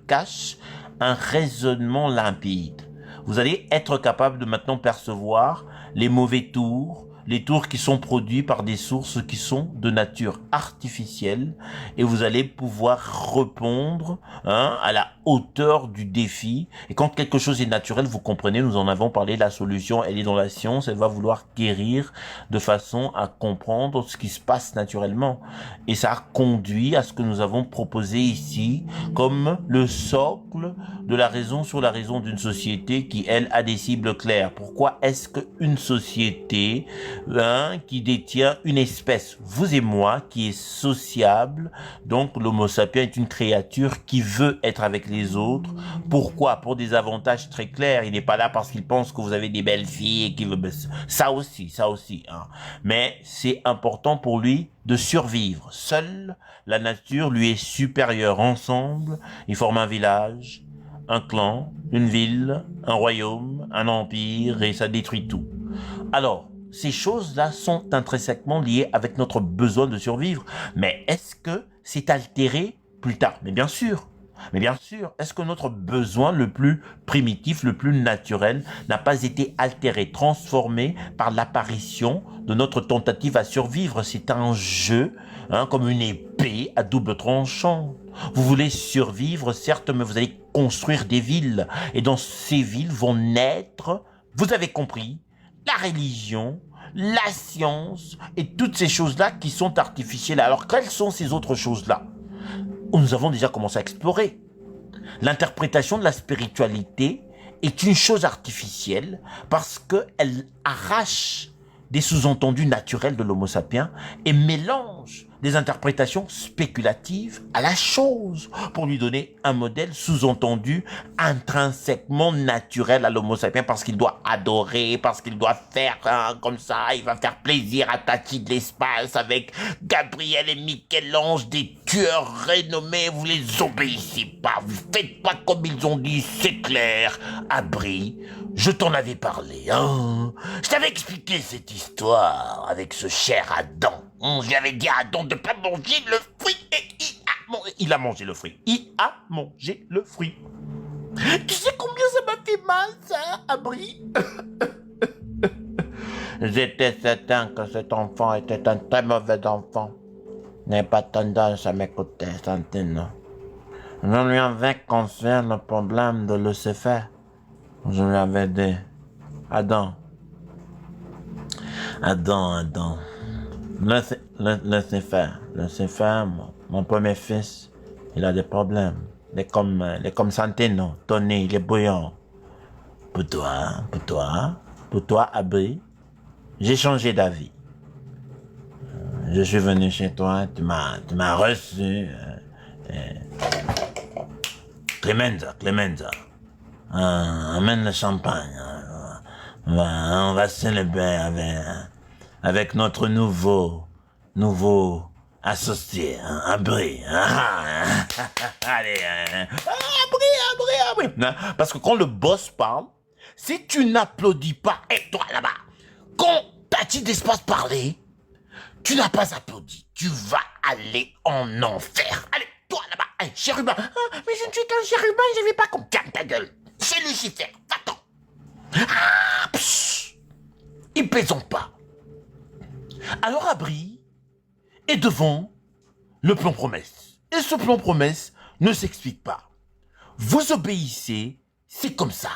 cache un raisonnement limpide. Vous allez être capable de maintenant percevoir les mauvais tours, les tours qui sont produits par des sources qui sont de nature artificielle et vous allez pouvoir répondre à la hauteur du défi. Et quand quelque chose est naturel, vous comprenez, nous en avons parlé, la solution, elle est dans la science, elle va vouloir guérir de façon à comprendre ce qui se passe naturellement. Et ça a conduit à ce que nous avons proposé ici comme le socle de la raison sur la raison d'une société qui, elle, a des cibles claires. Pourquoi est-ce qu'une société qui détient une espèce, vous et moi, qui est sociable, donc l'homo sapiens est une créature qui veut être avec les autres. Pourquoi? Pour des avantages très clairs. Il n'est pas là parce qu'il pense que vous avez des belles filles et qu'il veut... Ça aussi. Mais c'est important pour lui de survivre. Seule la nature lui est supérieure. Ensemble, ils forment un village, un clan, une ville, un royaume, un empire et ça détruit tout. Alors, ces choses-là sont intrinsèquement liées avec notre besoin de survivre. Mais est-ce que c'est altéré plus tard? Mais bien sûr. Est-ce que notre besoin le plus primitif, le plus naturel, n'a pas été altéré, transformé par l'apparition de notre tentative à survivre? C'est un jeu, comme une épée à double tranchant. Vous voulez survivre, certes, mais vous allez construire des villes. Et dans ces villes vont naître, vous avez compris, la religion, la science et toutes ces choses-là qui sont artificielles. Alors, quelles sont ces autres choses-là? Nous avons déjà commencé à explorer. L'interprétation de la spiritualité est une chose artificielle parce qu'elle arrache des sous-entendus naturels de l'homo sapiens et mélange des interprétations spéculatives à la chose pour lui donner un modèle sous-entendu intrinsèquement naturel à l'homo sapiens parce qu'il doit adorer, parce qu'il doit faire comme ça, il va faire plaisir à Tati de l'espace avec Gabriel et Michel-Ange, des tueurs renommés, vous les obéissez pas, vous faites pas comme ils ont dit, c'est clair. Abri, je t'en avais parlé, hein. Je t'avais expliqué cette histoire avec ce cher Adam. Je lui avais dit à Adam de pas manger le fruit et il a mangé le fruit. Il a mangé le fruit. Tu sais combien ça m'a fait mal, ça, Abri? J'étais certain que cet enfant était un très mauvais enfant. Il n'avait pas tendance à m'écouter, Santine. Je lui avais confié le problème de Lucifer. Je lui avais dit, Adam, Lucifer, mon premier fils, il a des problèmes. Il est comme Santino, Tony, il est bouillant. Pour toi, Abri, j'ai changé d'avis. Je suis venu chez toi, tu m'as reçu. Clemenza. Amène le champagne. On va célébrer avec notre nouveau associé, Abri. Allez, Abri. Non, parce que quand le boss parle, si tu n'applaudis pas, toi là-bas, quand Tati d'espace parlait, tu n'as pas applaudi, tu vas aller en enfer. Allez, toi là-bas, hey, chérubin. Mais je ne suis qu'un chérubin, je ne vais pas qu'on calme ta gueule. C'est Lucifer, va-t'en. Ils plaisante pas. Alors Abri est devant le plan promesse. Et ce plan promesse ne s'explique pas. Vous obéissez, c'est comme ça.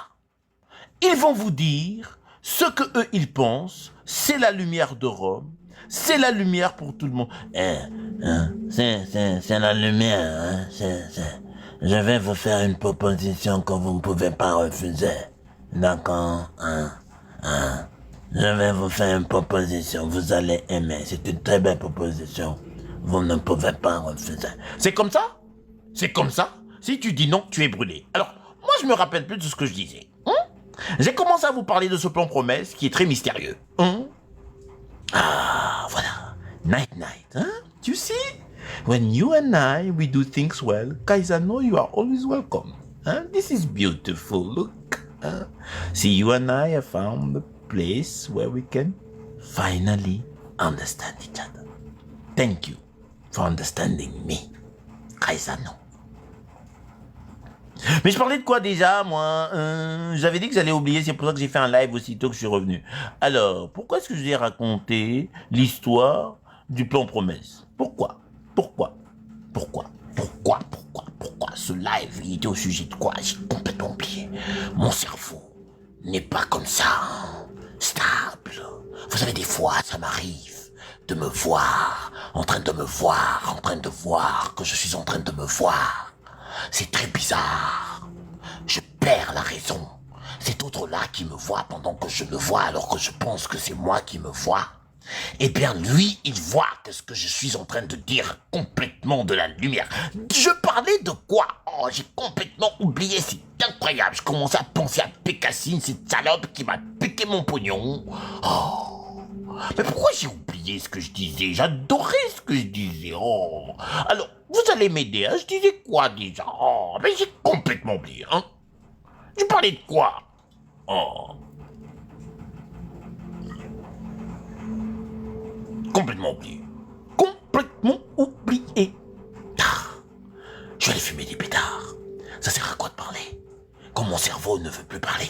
Ils vont vous dire ce que eux ils pensent, c'est la lumière de Rome, c'est la lumière pour tout le monde. C'est la lumière. Je vais vous faire une proposition que vous ne pouvez pas refuser. D'accord? Je vais vous faire une proposition, vous allez aimer. C'est une très belle proposition. Vous ne pouvez pas refuser. C'est comme ça? C'est comme ça? Si tu dis non, tu es brûlé. Alors, moi je me rappelle plus de ce que je disais. J'ai commencé à vous parler de ce plan promesse qui est très mystérieux. Voilà. Night. You see? When you and I, we do things well, Kaisano, you are always welcome. This is beautiful. Look. See, you and I have found a place where we can finally understand each other. Thank you for understanding me, Kaisano. Mais je parlais de quoi déjà, moi? J'avais dit que j'allais oublier, c'est pour ça que j'ai fait un live aussitôt que je suis revenu. Alors, pourquoi est-ce que je vais raconter l'histoire du plan promesse? Pourquoi ce live, il était au sujet de quoi? J'ai complètement oublié. Mon cerveau n'est pas comme ça, stable. Vous savez, des fois, ça m'arrive de me voir, en train de voir que je suis en train de me voir. C'est très bizarre. Je perds la raison. Cet autre-là qui me voit pendant que je le vois alors que je pense que c'est moi qui me vois. Eh bien, lui, il voit que ce que je suis en train de dire complètement de la lumière. Je parlais de quoi? Oh, j'ai complètement oublié, c'est incroyable. Je commençais à penser à Pécassine, cette salope qui m'a piqué mon pognon. Oh, mais pourquoi j'ai oublié ce que je disais? J'adorais ce que je disais. Oh, alors, vous allez m'aider, hein? Je disais quoi déjà? Oh, mais j'ai complètement oublié, hein? Je parlais de quoi? Oh. Complètement oublié. Je vais aller fumer des pétards. Ça sert à quoi de parler? Quand mon cerveau ne veut plus parler,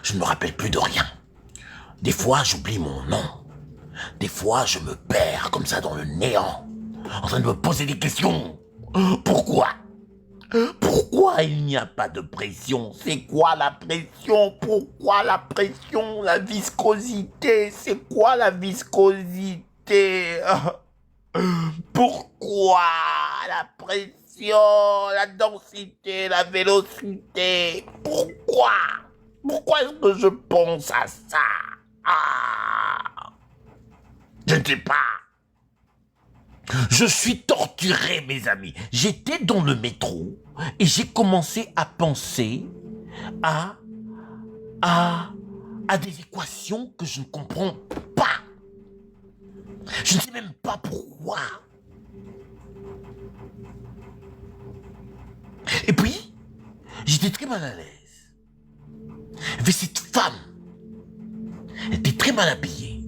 je ne me rappelle plus de rien. Des fois, j'oublie mon nom. Des fois, je me perds comme ça dans le néant, en train de me poser des questions. Pourquoi il n'y a pas de pression? C'est quoi la pression? Pourquoi la pression? La viscosité, c'est quoi la viscosité? Pourquoi la pression, la densité, la vélocité? Pourquoi est-ce que je pense à ça? Je ne sais pas. Je suis torturé, mes amis. J'étais dans le métro et j'ai commencé à penser à, à des équations que je ne comprends pas. Je ne sais même pas pourquoi. Et puis, j'étais très mal à l'aise. Il y avait cette femme. Elle était très mal habillée.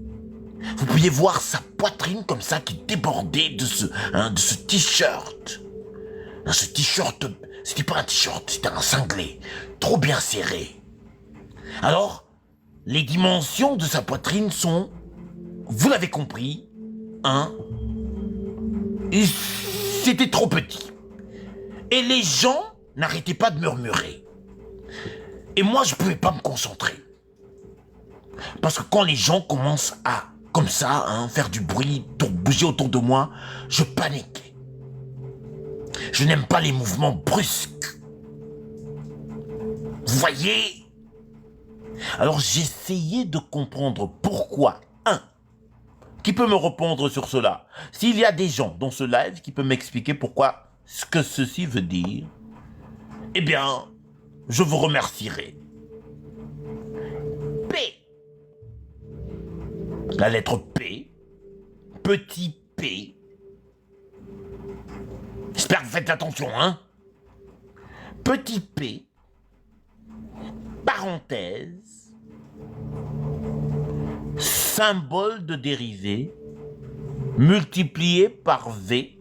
Vous pouviez voir sa poitrine comme ça qui débordait de ce t-shirt. Ce t-shirt, c'était pas un t-shirt, c'était un cinglé. Trop bien serré. Alors, les dimensions de sa poitrine sont, vous l'avez compris, c'était trop petit. Et les gens n'arrêtaient pas de murmurer. Et moi, je pouvais pas me concentrer. Parce que quand les gens commencent à, comme ça, faire du bruit, bouger autour de moi, je paniquais. Je n'aime pas les mouvements brusques. Vous voyez? Alors j'essayais de comprendre pourquoi. Qui peut me répondre sur cela? S'il y a des gens dans ce live qui peuvent m'expliquer pourquoi ce que ceci veut dire, eh bien, je vous remercierai. P. La lettre P. Petit P. J'espère que vous faites attention, Petit P. Parenthèse. Symbole de dérivée multiplié par V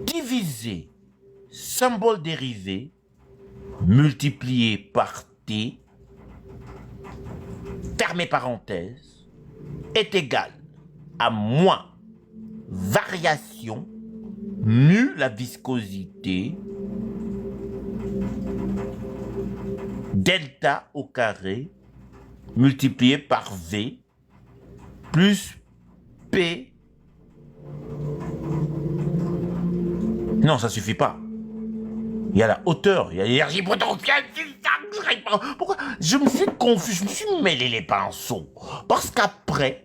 divisé symbole dérivé multiplié par T fermé parenthèse est égal à moins variation mu la viscosité delta au carré multiplié par V plus P. Non, ça suffit pas. Il y a la hauteur, il y a l'énergie potentielle, c'est ça que je réponds. Pourquoi? Je me suis confus, je me suis mêlé les pinceaux. Parce qu'après...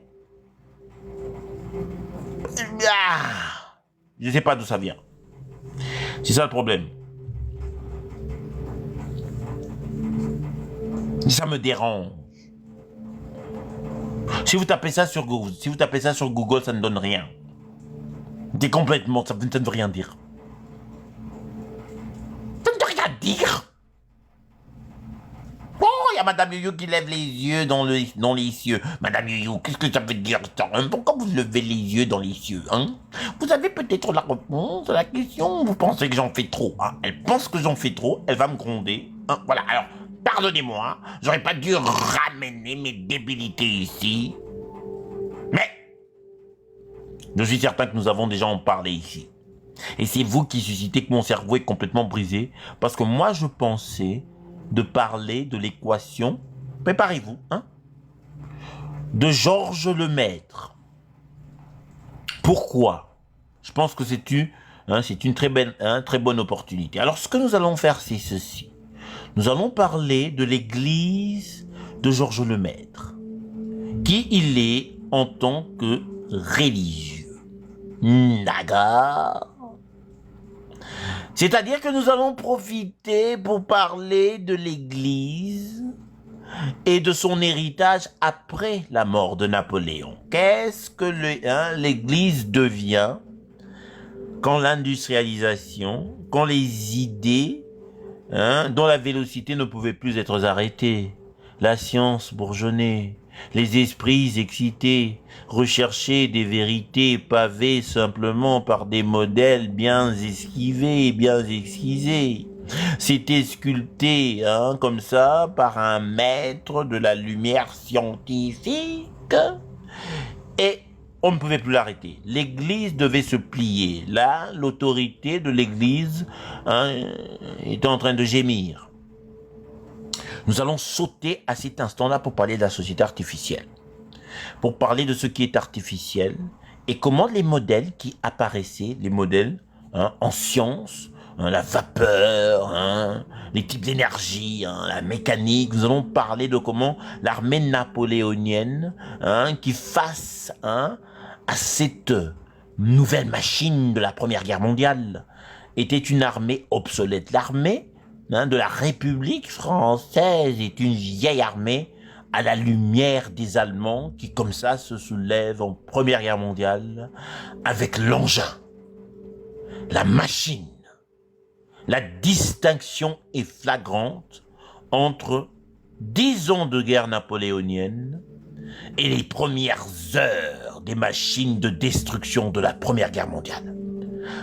je ne sais pas d'où ça vient. C'est ça le problème. Ça me dérange. Si vous tapez ça sur Google, ça ne donne rien. C'est complètement, ça ne veut rien dire. Ça ne veut rien dire. Oh, il y a Madame Yoyo qui lève les yeux dans les cieux. Madame Yoyo, qu'est-ce que ça veut dire ça? Pourquoi vous levez les yeux dans les cieux, Vous avez peut-être la réponse à la question. Vous pensez que j'en fais trop, Elle pense que j'en fais trop, elle va me gronder. Voilà, alors... Pardonnez-moi, j'aurais pas dû ramener mes débilités ici. Mais, je suis certain que nous avons déjà en parlé ici. Et c'est vous qui suscitez que mon cerveau est complètement brisé. Parce que moi, je pensais de parler de l'équation, préparez-vous, de Georges Lemaître. Pourquoi? Je pense que c'est une très bonne opportunité. Alors, ce que nous allons faire, c'est ceci. Nous allons parler de l'église de Georges Lemaître. Qui il est en tant que religieux. D'accord. C'est-à-dire que nous allons profiter pour parler de l'église et de son héritage après la mort de Napoléon. Qu'est-ce que l'église devient quand l'industrialisation, quand les idées dont la vélocité ne pouvait plus être arrêtée, la science bourgeonnait, les esprits excités, recherchaient des vérités pavées simplement par des modèles bien esquivés, bien exquisés. C'était sculpté, comme ça, par un maître de la lumière scientifique, et on ne pouvait plus l'arrêter. L'Église devait se plier. Là, l'autorité de l'Église était en train de gémir. Nous allons sauter à cet instant-là pour parler de la société artificielle. Pour parler de ce qui est artificiel et comment les modèles qui apparaissaient, les modèles en science, la vapeur, les types d'énergie, la mécanique. Nous allons parler de comment l'armée napoléonienne, qui face à cette nouvelle machine de la Première Guerre mondiale était une armée obsolète. L'armée de la République française est une vieille armée à la lumière des Allemands qui, comme ça, se soulèvent en Première Guerre mondiale avec l'engin, la machine. La distinction est flagrante entre 10 ans de guerre napoléonienne et les premières heures des machines de destruction de la Première Guerre mondiale.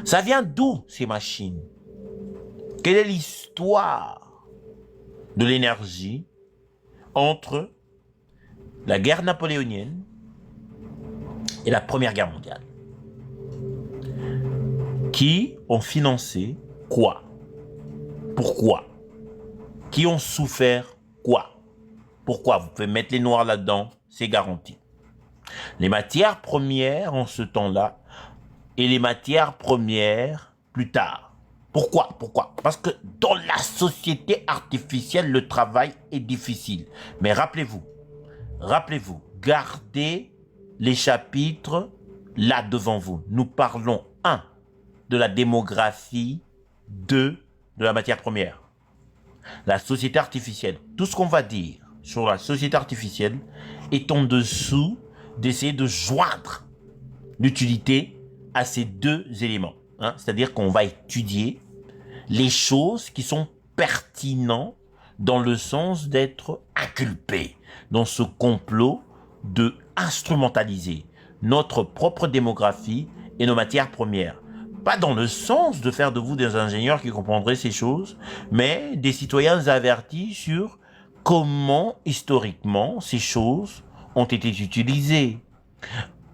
Ça vient d'où, ces machines? Quelle est l'histoire de l'énergie entre la guerre napoléonienne et la Première Guerre mondiale? Qui ont financé quoi? Pourquoi? Qui ont souffert quoi? Pourquoi? Vous pouvez mettre les noirs là-dedans, c'est garanti. Les matières premières en ce temps-là et les matières premières plus tard. Pourquoi? Parce que dans la société artificielle, le travail est difficile. Mais rappelez-vous, gardez les chapitres là devant vous. Nous parlons 1 de la démographie, 2 de la matière première. La société artificielle, tout ce qu'on va dire sur la société artificielle est en dessous d'essayer de joindre l'utilité à ces 2 éléments. C'est-à-dire qu'on va étudier les choses qui sont pertinentes dans le sens d'être inculpés dans ce complot de instrumentaliser notre propre démographie et nos matières premières. Pas dans le sens de faire de vous des ingénieurs qui comprendraient ces choses, mais des citoyens avertis sur comment, historiquement, ces choses ont été utilisées.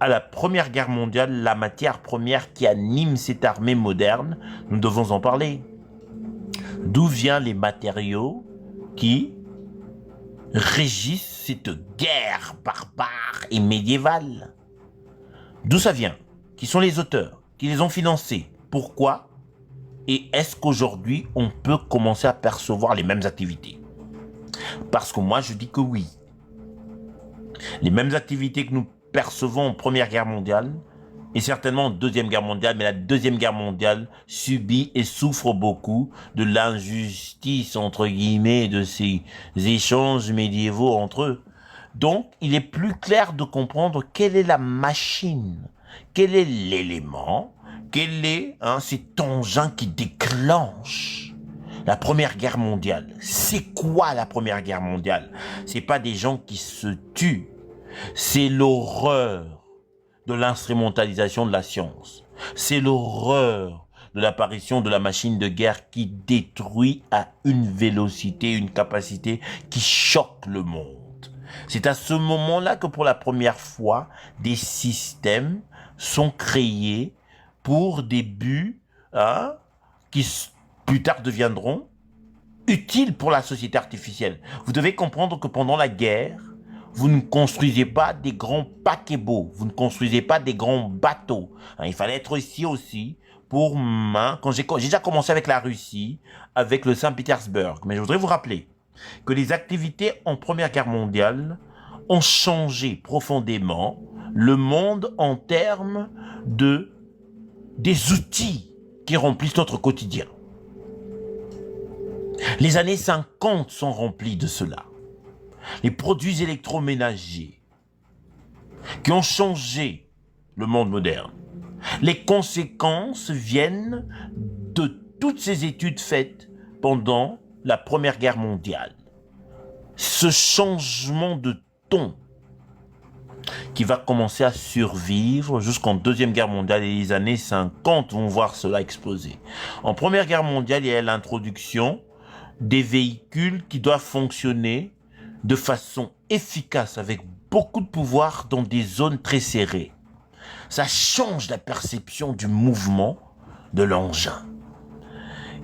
À la Première Guerre mondiale, la matière première qui anime cette armée moderne, nous devons en parler. D'où viennent les matériaux qui régissent cette guerre barbare et médiévale? D'où ça vient? Qui sont les auteurs? Qui les ont financés? Pourquoi? Et est-ce qu'aujourd'hui, on peut commencer à percevoir les mêmes activités? Parce que moi, je dis que oui. Les mêmes activités que nous percevons en Première Guerre mondiale, et certainement en Deuxième Guerre mondiale, mais la Deuxième Guerre mondiale subit et souffre beaucoup de l'injustice, entre guillemets, de ces échanges médiévaux entre eux. Donc, il est plus clair de comprendre quelle est la machine, quel est l'élément, quel est cet engin qui déclenche la Première Guerre mondiale. C'est quoi la Première Guerre mondiale? C'est pas des gens qui se tuent, c'est l'horreur de l'instrumentalisation de la science. C'est l'horreur de l'apparition de la machine de guerre qui détruit à une vélocité, une capacité qui choque le monde. C'est à ce moment-là que pour la première fois, des systèmes sont créés pour des buts qui plus tard deviendront utiles pour la société artificielle. Vous devez comprendre que pendant la guerre, vous ne construisez pas des grands paquebots, vous ne construisez pas des grands bateaux. Il fallait être ici aussi pour quand j'ai déjà commencé avec la Russie, avec le Saint-Pétersbourg. Mais je voudrais vous rappeler que les activités en Première Guerre mondiale ont changé profondément le monde en termes des outils qui remplissent notre quotidien. Les années 50 sont remplies de cela. Les produits électroménagers qui ont changé le monde moderne. Les conséquences viennent de toutes ces études faites pendant la Première Guerre mondiale. Ce changement de ton qui va commencer à survivre jusqu'en Deuxième Guerre mondiale, et les années 50 vont voir cela exploser. En Première Guerre mondiale, il y a l'introduction des véhicules qui doivent fonctionner de façon efficace, avec beaucoup de pouvoir dans des zones très serrées. Ça change la perception du mouvement de l'engin.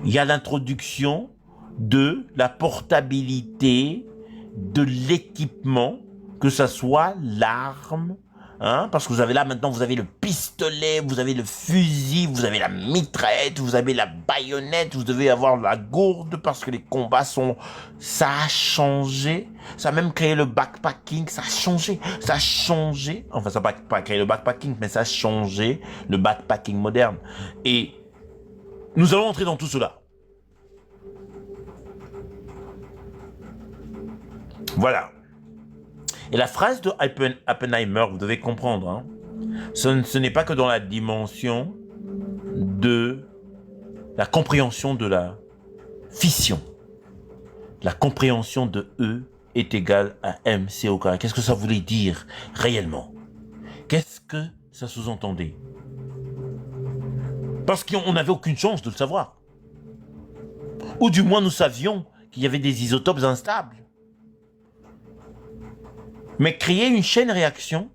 Il y a l'introduction de la portabilité de l'équipement, que ce soit l'arme, Hein, parce que vous avez là maintenant, vous avez le pistolet, vous avez le fusil, vous avez la mitraillette, vous avez la baïonnette, vous devez avoir la gourde parce que les combats sont... Ça a changé, ça a même créé le backpacking, ça a changé. Enfin, ça n'a pas créé le backpacking, mais ça a changé le backpacking moderne. Et nous allons entrer dans tout cela. Voilà. Et la phrase de Oppenheimer, vous devez comprendre, hein, ce n'est pas que dans la dimension de la compréhension de la fission. La compréhension de E est égale à MC au carré. Qu'est-ce que ça voulait dire réellement? Qu'est-ce que ça sous-entendait? Parce qu'on n'avait aucune chance de le savoir. Ou du moins nous savions qu'il y avait des isotopes instables. Mais créer une chaîne réaction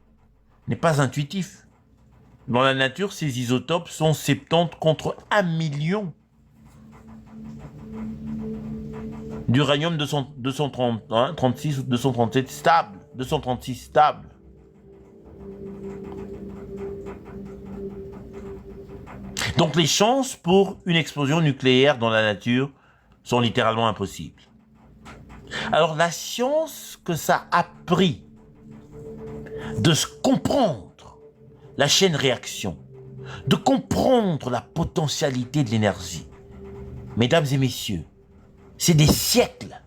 n'est pas intuitif. Dans la nature, ces isotopes sont 70 contre 1 million. D'uranium 236 ou 237 stable. 236 stable. Donc les chances pour une explosion nucléaire dans la nature sont littéralement impossibles. Alors la science que ça a pris de se comprendre la chaîne réaction, de comprendre la potentialité de l'énergie. Mesdames et messieurs, c'est des siècles.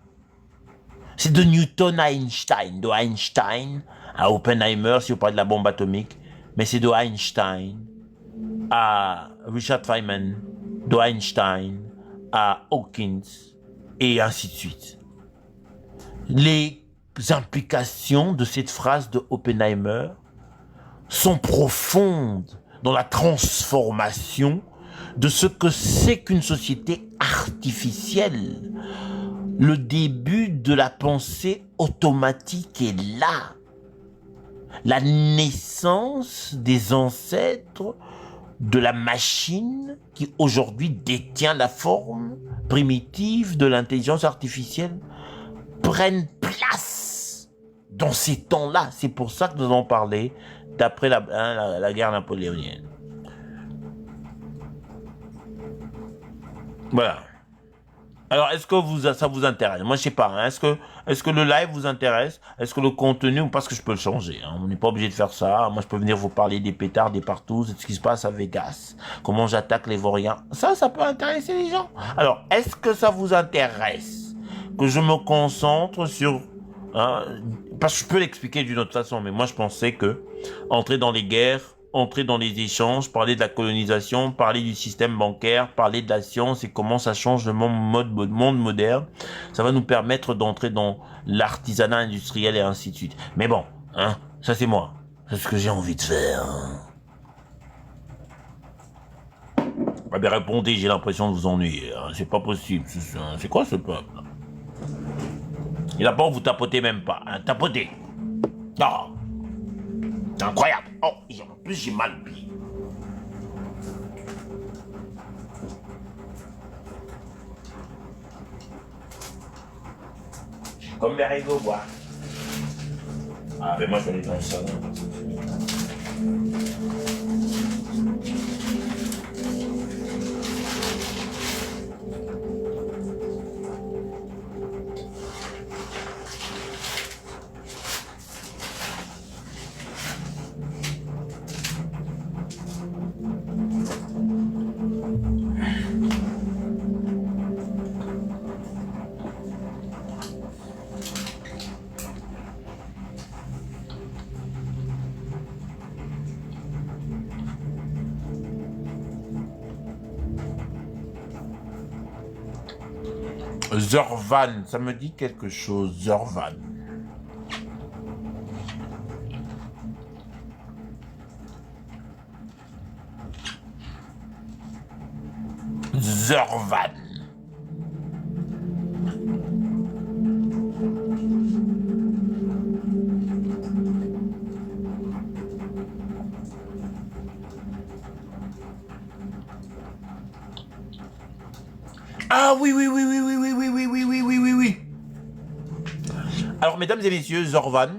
C'est de Newton à Einstein, de Einstein à Oppenheimer, si vous parlez de la bombe atomique, mais c'est de Einstein à Richard Feynman, de Einstein à Hawkins, et ainsi de suite. Les implications de cette phrase de Oppenheimer sont profondes dans la transformation de ce que c'est qu'une société artificielle. Le début de la pensée automatique est là. La naissance des ancêtres de la machine qui aujourd'hui détient la forme primitive de l'intelligence artificielle prennent place dans ces temps-là. C'est pour ça que nous allons parler d'après la guerre napoléonienne. Voilà. Alors, est-ce que ça vous intéresse? Moi, je sais pas. Hein. Est-ce que le live vous intéresse? Est-ce que le contenu, ou parce que je peux le changer, hein. On n'est pas obligé de faire ça. Moi, je peux venir vous parler des pétards, des partout, de ce qui se passe à Vegas. Comment j'attaque les vauriens. Ça peut intéresser les gens. Alors, est-ce que ça vous intéresse que je me concentre sur... Hein, parce que je peux l'expliquer d'une autre façon, mais moi, je pensais que entrer dans les guerres, entrer dans les échanges, parler de la colonisation, parler du système bancaire, parler de la science et comment ça change le monde moderne, ça va nous permettre d'entrer dans l'artisanat industriel et ainsi de suite. Mais bon, hein, ça c'est moi. C'est ce que j'ai envie de faire. Ah ben répondez, j'ai l'impression de vous ennuyer. Hein. C'est pas possible. C'est quoi ce peuple? Et d'abord, vous tapotez même pas. Hein. Tapotez. Non. C'est incroyable. Oh, en plus, j'ai mal au pied. Comme les rigots, quoi. Ah, mais moi, je vais aller dans le salon. Zorvan, ça me dit quelque chose, Zorvan. Zorvan. Ah oui. Alors, mesdames et messieurs, Zorvan,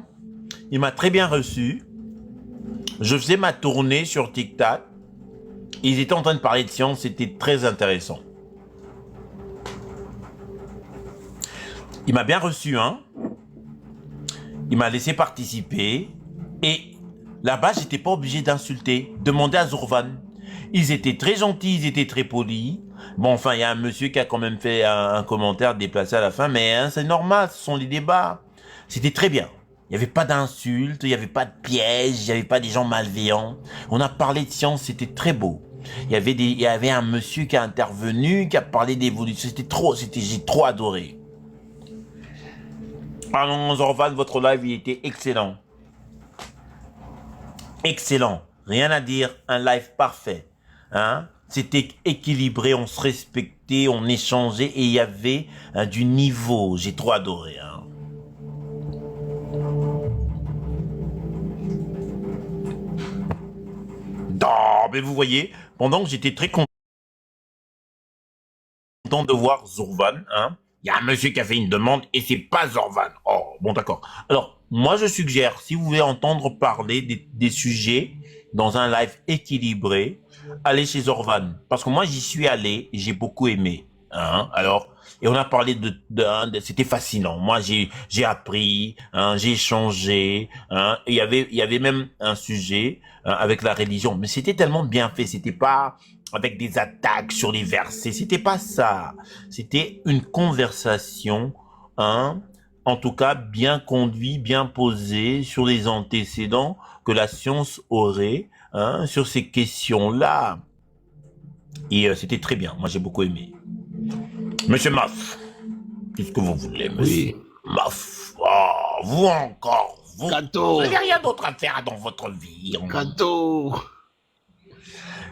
il m'a très bien reçu. Je faisais ma tournée sur TikTok. Ils étaient en train de parler de science, c'était très intéressant. Il m'a bien reçu, hein. Il m'a laissé participer. Et là-bas, j'étais pas obligé d'insulter. Demandez à Zourvan. Ils étaient très gentils, ils étaient très polis. Bon, enfin, il y a un monsieur qui a quand même fait un commentaire déplacé à la fin, mais hein, c'est normal, ce sont les débats. C'était très bien. Il n'y avait pas d'insultes, il n'y avait pas de pièges, il n'y avait pas des gens malveillants. On a parlé de science, c'était très beau. Il y avait un monsieur qui a intervenu, qui a parlé d'évolution. J'ai trop adoré. Ah non, Zorvan, votre live, il était excellent. Excellent. Rien à dire, un live parfait. Hein? C'était équilibré, on se respectait, on échangeait et il y avait du niveau. J'ai trop adoré. Hein? Non, mais vous voyez, pendant que j'étais très content de voir Zourvan, hein, il y a un monsieur qui a fait une demande et c'est pas Zourvan. Oh, bon d'accord. Alors, moi je suggère, si vous voulez entendre parler des sujets dans un live équilibré, allez chez Zourvan. Parce que moi j'y suis allé et j'ai beaucoup aimé. Hein, alors, et on a parlé c'était fascinant. Moi j'ai appris, hein, j'ai échangé. Hein, et il y avait même un sujet avec la religion, mais c'était tellement bien fait. C'était pas avec des attaques sur les versets. C'était pas ça. C'était une conversation, hein, en tout cas bien conduite, bien posée sur les antécédents que la science aurait, hein, sur ces questions-là. Et c'était très bien. Moi j'ai beaucoup aimé. Monsieur Maf, qu'est-ce que vous voulez, monsieur? Oui. Maf, oh, vous encore, vous. Kato. Vous n'avez rien d'autre à faire dans votre vie. Kato.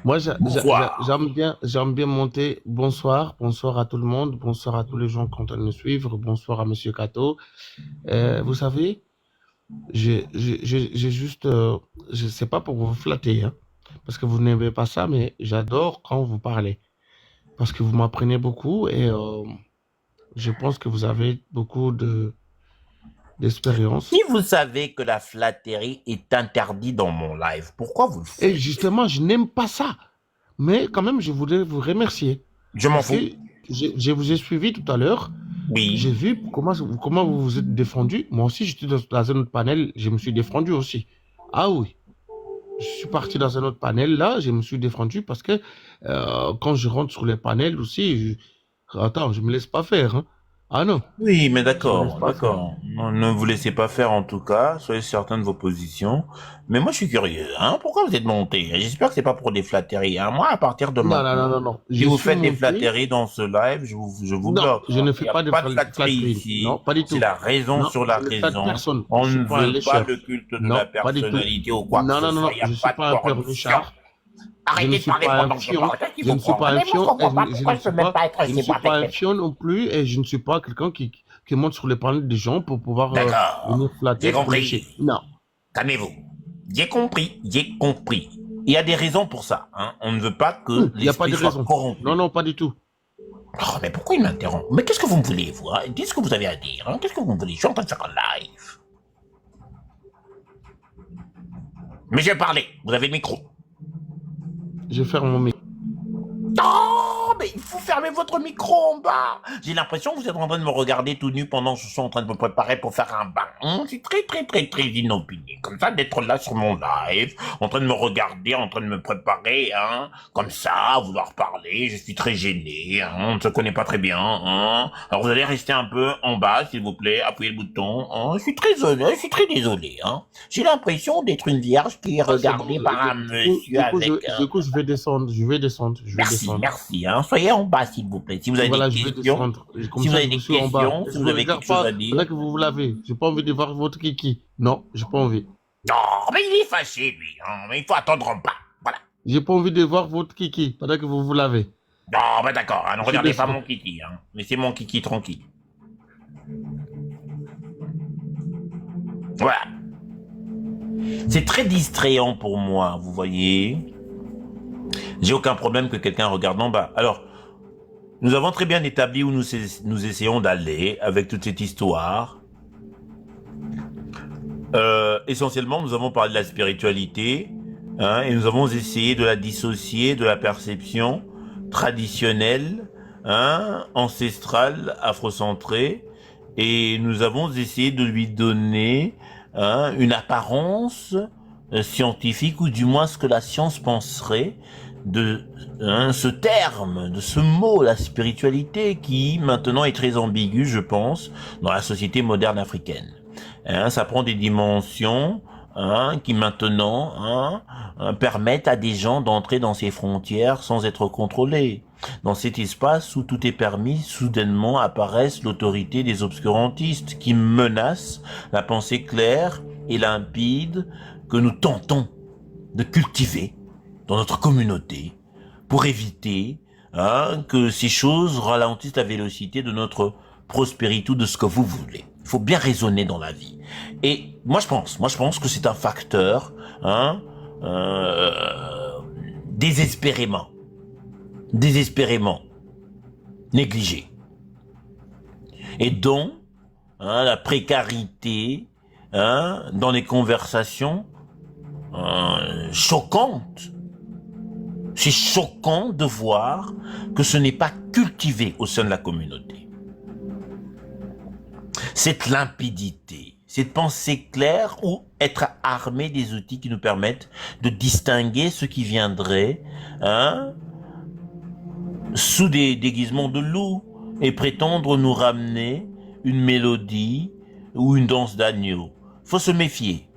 Moi, j'aime bien monter. Bonsoir à tout le monde. Bonsoir à tous les gens qui sont en train de nous suivre. Bonsoir à Monsieur Kato. Vous savez, j'ai juste, je sais pas pour vous flatter, hein, parce que vous n'aimez pas ça, mais j'adore quand vous parlez. Parce que vous m'apprenez beaucoup et je pense que vous avez beaucoup d'expérience. Si vous savez que la flatterie est interdite dans mon live, pourquoi vous le faites? Et justement, je n'aime pas ça. Mais quand même, je voudrais vous remercier. Je m'en fous. Je vous ai suivi tout à l'heure. Oui. J'ai vu comment vous vous êtes défendu. Moi aussi, j'étais dans un autre panel, je me suis défendu aussi. Ah oui. Je suis parti dans un autre panel, là, je me suis défendu parce que quand je rentre sur les panels aussi, attends, je me laisse pas faire. Hein. Ah non. Oui, mais Je me laisse d'accord, pas faire. d'accord. Ne vous laissez pas faire en tout cas, soyez certain de vos positions. Mais moi je suis curieux, hein. Pourquoi vous êtes monté? J'espère que c'est pas pour des flatteries, hein. Moi, à partir de Non, maintenant, non. si Je vous suis faites des monté. flatteries dans ce live, je vous Non, bloque. je ne Il fais n'y a pas de pas de flatterie flatterie. ici. Non, pas du C'est tout. la raison Non, sur la je ne flatte raison. personne. On Je suis ne pas un veut pas lécheur. le culte de Non, la pas du tout. personnalité ou quoi que Non, ce non, non, soit. non, Il n'y a je pas suis de pas un corruption. pleurnichard. Je Arrêtez ne de suis parler pas un pendant que je fion. parle. Qu'est-ce qu'il Je vous ne suis prend? pas un Mais moi, je fion. comprends pas Je pourquoi ne je peux suis même pas, pas être je ne chez suis moi pas avec un les... fion non plus. Et je ne suis pas quelqu'un qui monte sur les panels des gens pour pouvoir D'accord. venir J'ai flatter, pour lécher. compris. Non. Calmez-vous. J'ai compris, j'ai compris. Il y a des raisons pour ça. Hein. On ne veut pas que Il n'y a pas l'esprit de soit raison. corrompu. Non, non, pas du tout. Oh, mais pourquoi il m'interrompt? Mais qu'est-ce que vous me voulez, vous? Hein? Dites ce que vous avez à dire. Hein? Qu'est-ce que vous me voulez? Je suis en train de faire un live. Mais je vais parler. Vous avez le micro. Je ferme mon micro. Oh, mais il faut fermer votre micro en bas. J'ai l'impression que vous êtes en train de me regarder tout nu pendant que je suis en train de me préparer pour faire un bain. C'est très inopiné. Comme ça, d'être là sur mon live, en train de me regarder, en train de me préparer, hein. Comme ça, à vouloir parler. Je suis très gêné, hein. On ne se connaît pas très bien, hein. Alors vous allez rester un peu en bas, s'il vous plaît. Appuyez le bouton, hein. Je suis très désolé, hein. J'ai l'impression d'être une vierge qui est regardée par un monsieur avec... Du coup, je vais descendre. Merci, hein. Soyez en bas, s'il vous plaît. Si vous avez Voilà, des je vais questions, descendre. Comme si vous ça, avez je des vous suis en bas. questions, si vous avez quelque chose à dire. Faudrait que vous vous lavez. J'ai pas envie de voir votre kiki. Non, j'ai pas envie. Non, mais il est fâché, lui, hein. Mais il faut attendre en bas. Voilà. J'ai pas envie de voir votre kiki pendant que vous vous lavez. Non, ben d'accord, hein. Ne Je regardez pas descends. mon kiki, hein. Laissez mon kiki tranquille. Voilà. C'est très distrayant pour moi, vous voyez. J'ai aucun problème que quelqu'un regarde en bas. Alors, nous avons très bien établi où nous essayons d'aller avec toute cette histoire. Essentiellement, nous avons parlé de la spiritualité, hein, et nous avons essayé de la dissocier de la perception traditionnelle, hein, ancestrale, afrocentrée, et nous avons essayé de lui donner, hein, une apparence scientifique, ou du moins ce que la science penserait de, hein, ce terme, de ce mot, la spiritualité, qui maintenant est très ambigu, je pense, dans la société moderne africaine. Hein, ça prend des dimensions, hein, qui maintenant, permettent à des gens d'entrer dans ces frontières sans être contrôlés. Dans cet espace où tout est permis, soudainement apparaissent l'autorité des obscurantistes qui menacent la pensée claire et limpide que nous tentons de cultiver dans notre communauté pour éviter, hein, que ces choses ralentissent la vélocité de notre prospérité ou de ce que vous voulez. Il faut bien raisonner dans la vie. Et moi je pense que c'est un facteur, hein, désespérément négligé. Et donc, hein, la précarité, hein, dans les conversations choquantes. C'est choquant de voir que ce n'est pas cultivé au sein de la communauté. Cette limpidité, cette pensée claire, ou être armé des outils qui nous permettent de distinguer ce qui viendrait, hein, sous des déguisements de loup et prétendre nous ramener une mélodie ou une danse d'agneau. Faut se méfier.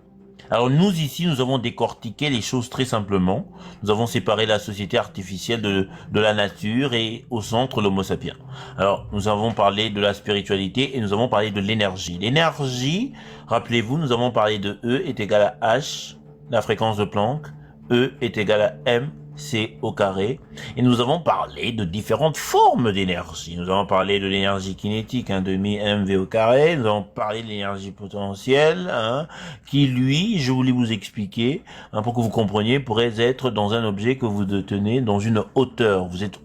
Alors nous ici, nous avons décortiqué les choses très simplement. Nous avons séparé la société artificielle de la nature et au centre l'homo sapiens. Alors nous avons parlé de la spiritualité et nous avons parlé de l'énergie. L'énergie, rappelez-vous, nous avons parlé de E est égal à H, la fréquence de Planck. E est égal à M, C au carré. Et nous avons parlé de différentes formes d'énergie. Nous avons parlé de l'énergie kinétique, 1/2 mv au carré. Nous avons parlé de l'énergie potentielle, hein, qui lui, je voulais vous expliquer, hein, pour que vous compreniez, pourrait être dans un objet que vous tenez dans une hauteur. Vous êtes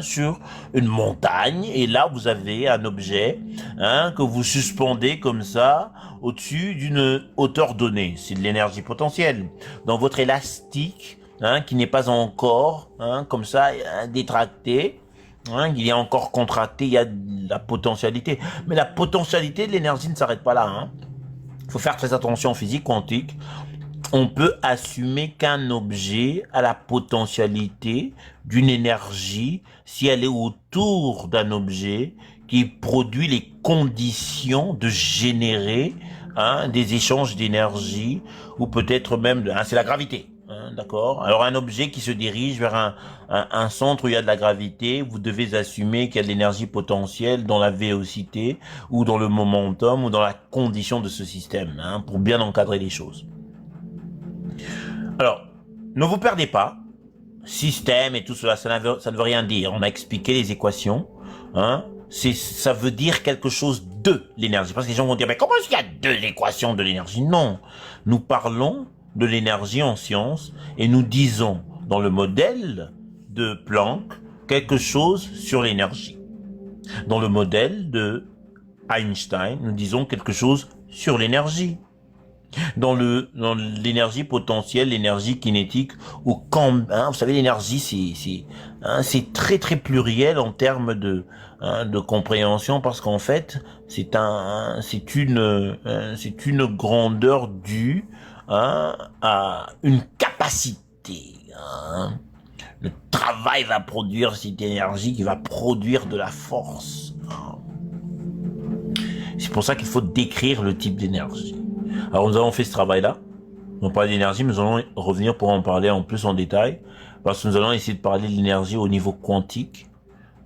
sur une montagne et là vous avez un objet, hein, que vous suspendez comme ça au-dessus d'une hauteur donnée. C'est de l'énergie potentielle. Dans votre élastique, hein, qui n'est pas encore, hein, comme ça, détracté, hein, il est encore contracté, il y a de la potentialité. Mais la potentialité de l'énergie ne s'arrête pas là. Hein. Faut faire très attention en physique quantique. On peut assumer qu'un objet a la potentialité d'une énergie si elle est autour d'un objet qui produit les conditions de générer, hein, des échanges d'énergie, ou peut-être même hein, c'est la gravité. D'accord. Alors un objet qui se dirige vers un centre où il y a de la gravité, vous devez assumer qu'il y a de l'énergie potentielle dans la vélocité ou dans le momentum ou dans la condition de ce système, hein, pour bien encadrer les choses. Alors, ne vous perdez pas. Système et tout cela, ça ne veut rien dire. On a expliqué les équations. Hein. Ça veut dire quelque chose de l'énergie. Parce que les gens vont dire, mais comment est-ce qu'il y a deux équations de l'énergie? Non. Nous parlons de l'énergie en science et nous disons dans le modèle de Planck quelque chose sur l'énergie. Dans le modèle de Einstein, nous disons quelque chose sur l'énergie. Dans l'énergie potentielle, l'énergie kinétique, ou quand, hein, vous savez, l'énergie, c'est très très pluriel en termes de compréhension, parce qu'en fait, c'est une grandeur due, hein, à une capacité. Hein. Le travail va produire cette énergie qui va produire de la force. Hein. C'est pour ça qu'il faut décrire le type d'énergie. Alors nous avons fait ce travail-là. On parle d'énergie, mais nous allons revenir pour en parler en plus en détail, parce que nous allons essayer de parler de l'énergie au niveau quantique.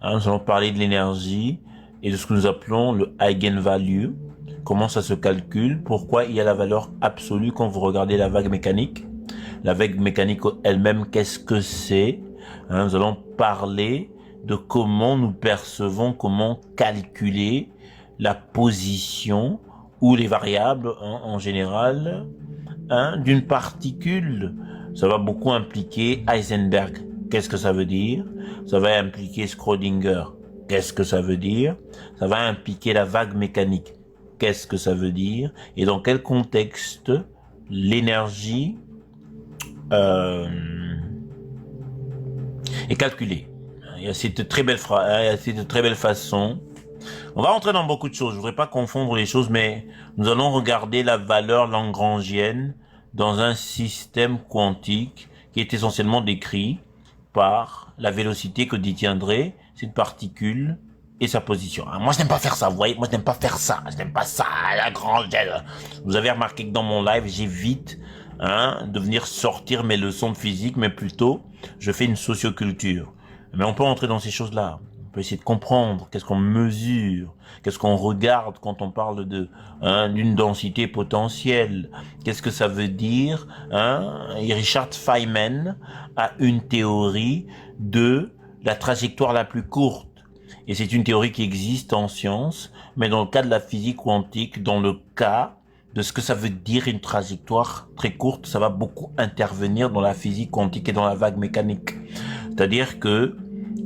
Hein, nous allons parler de l'énergie et de ce que nous appelons le eigenvalue. Comment ça se calcule, pourquoi il y a la valeur absolue quand vous regardez la vague mécanique. La vague mécanique elle-même, qu'est-ce que c'est? Hein, nous allons parler de comment nous percevons, comment calculer la position ou les variables, hein, en général, hein, d'une particule. Ça va beaucoup impliquer Heisenberg. Qu'est-ce que ça veut dire? Ça va impliquer Schrödinger. Qu'est-ce que ça veut dire? Ça va impliquer la vague mécanique. qu'est-ce que ça veut dire et dans quel contexte l'énergie est calculée. Il y a cette très belle façon. On va rentrer dans beaucoup de choses. Je voudrais pas confondre les choses, mais nous allons regarder la valeur lagrangienne dans un système quantique qui est essentiellement décrit par la vélocité que détiendrait cette particule et sa position. Moi, je n'aime pas faire ça, vous voyez. Moi, je n'aime pas faire ça. Je n'aime pas ça, Lagrangienne. Vous avez remarqué que dans mon live, j'évite de venir sortir mes leçons de physique, mais plutôt, je fais une socioculture. Mais on peut entrer dans ces choses-là. On peut essayer de comprendre qu'est-ce qu'on mesure, qu'est-ce qu'on regarde quand on parle d'une densité potentielle. Qu'est-ce que ça veut dire Et Richard Feynman a une théorie de la trajectoire la plus courte. Et c'est une théorie qui existe en science, mais dans le cas de la physique quantique, dans le cas de ce que ça veut dire une trajectoire très courte, ça va beaucoup intervenir dans la physique quantique et dans la vague mécanique. C'est-à-dire que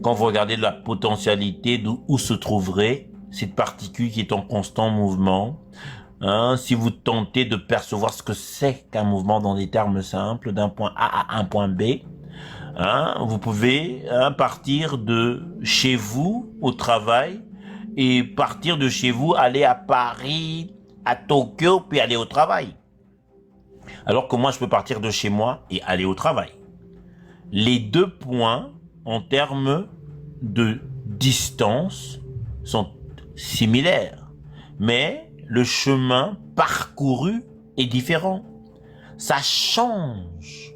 quand vous regardez la potentialité où se trouverait cette particule qui est en constant mouvement, si vous tentez de percevoir ce que c'est qu'un mouvement dans des termes simples, d'un point A à un point B, vous pouvez partir de chez vous au travail et partir de chez vous, aller à Paris, à Tokyo, puis aller au travail. Alors que moi, je peux partir de chez moi et aller au travail. Les deux points, en termes de distance, sont similaires, mais le chemin parcouru est différent. Ça change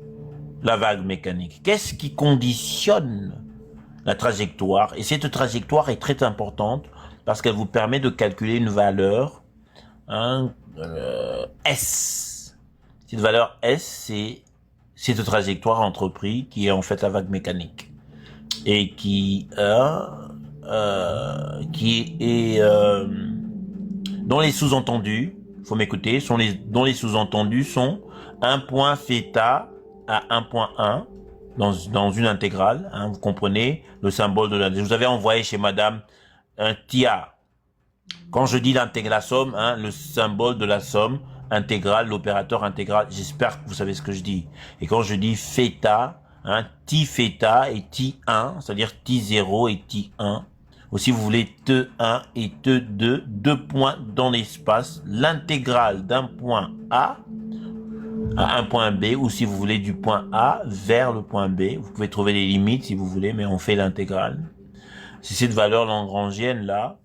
la vague mécanique. Qu'est-ce qui conditionne la trajectoire? Et cette trajectoire est très importante parce qu'elle vous permet de calculer une valeur S. Cette valeur S, c'est cette trajectoire entreprise qui est en fait la vague mécanique et qui est dont les sous-entendus, faut m'écouter, dont les sous-entendus sont un point θ à 1.1 dans une intégrale, vous comprenez le symbole de je vous avais envoyé chez madame un TIA. Quand je dis l'intégral somme, le symbole de la somme intégrale, l'opérateur intégral, j'espère que vous savez ce que je dis. Et quand je dis θ, t θ et t1, c'est-à-dire t0 et t1, ou si vous voulez t1 et t2, deux points dans l'espace, l'intégrale d'un point A à un point B, ou si vous voulez du point A vers le point B, vous pouvez trouver les limites si vous voulez, mais on fait l'intégrale. C'est cette valeur lagrangienne là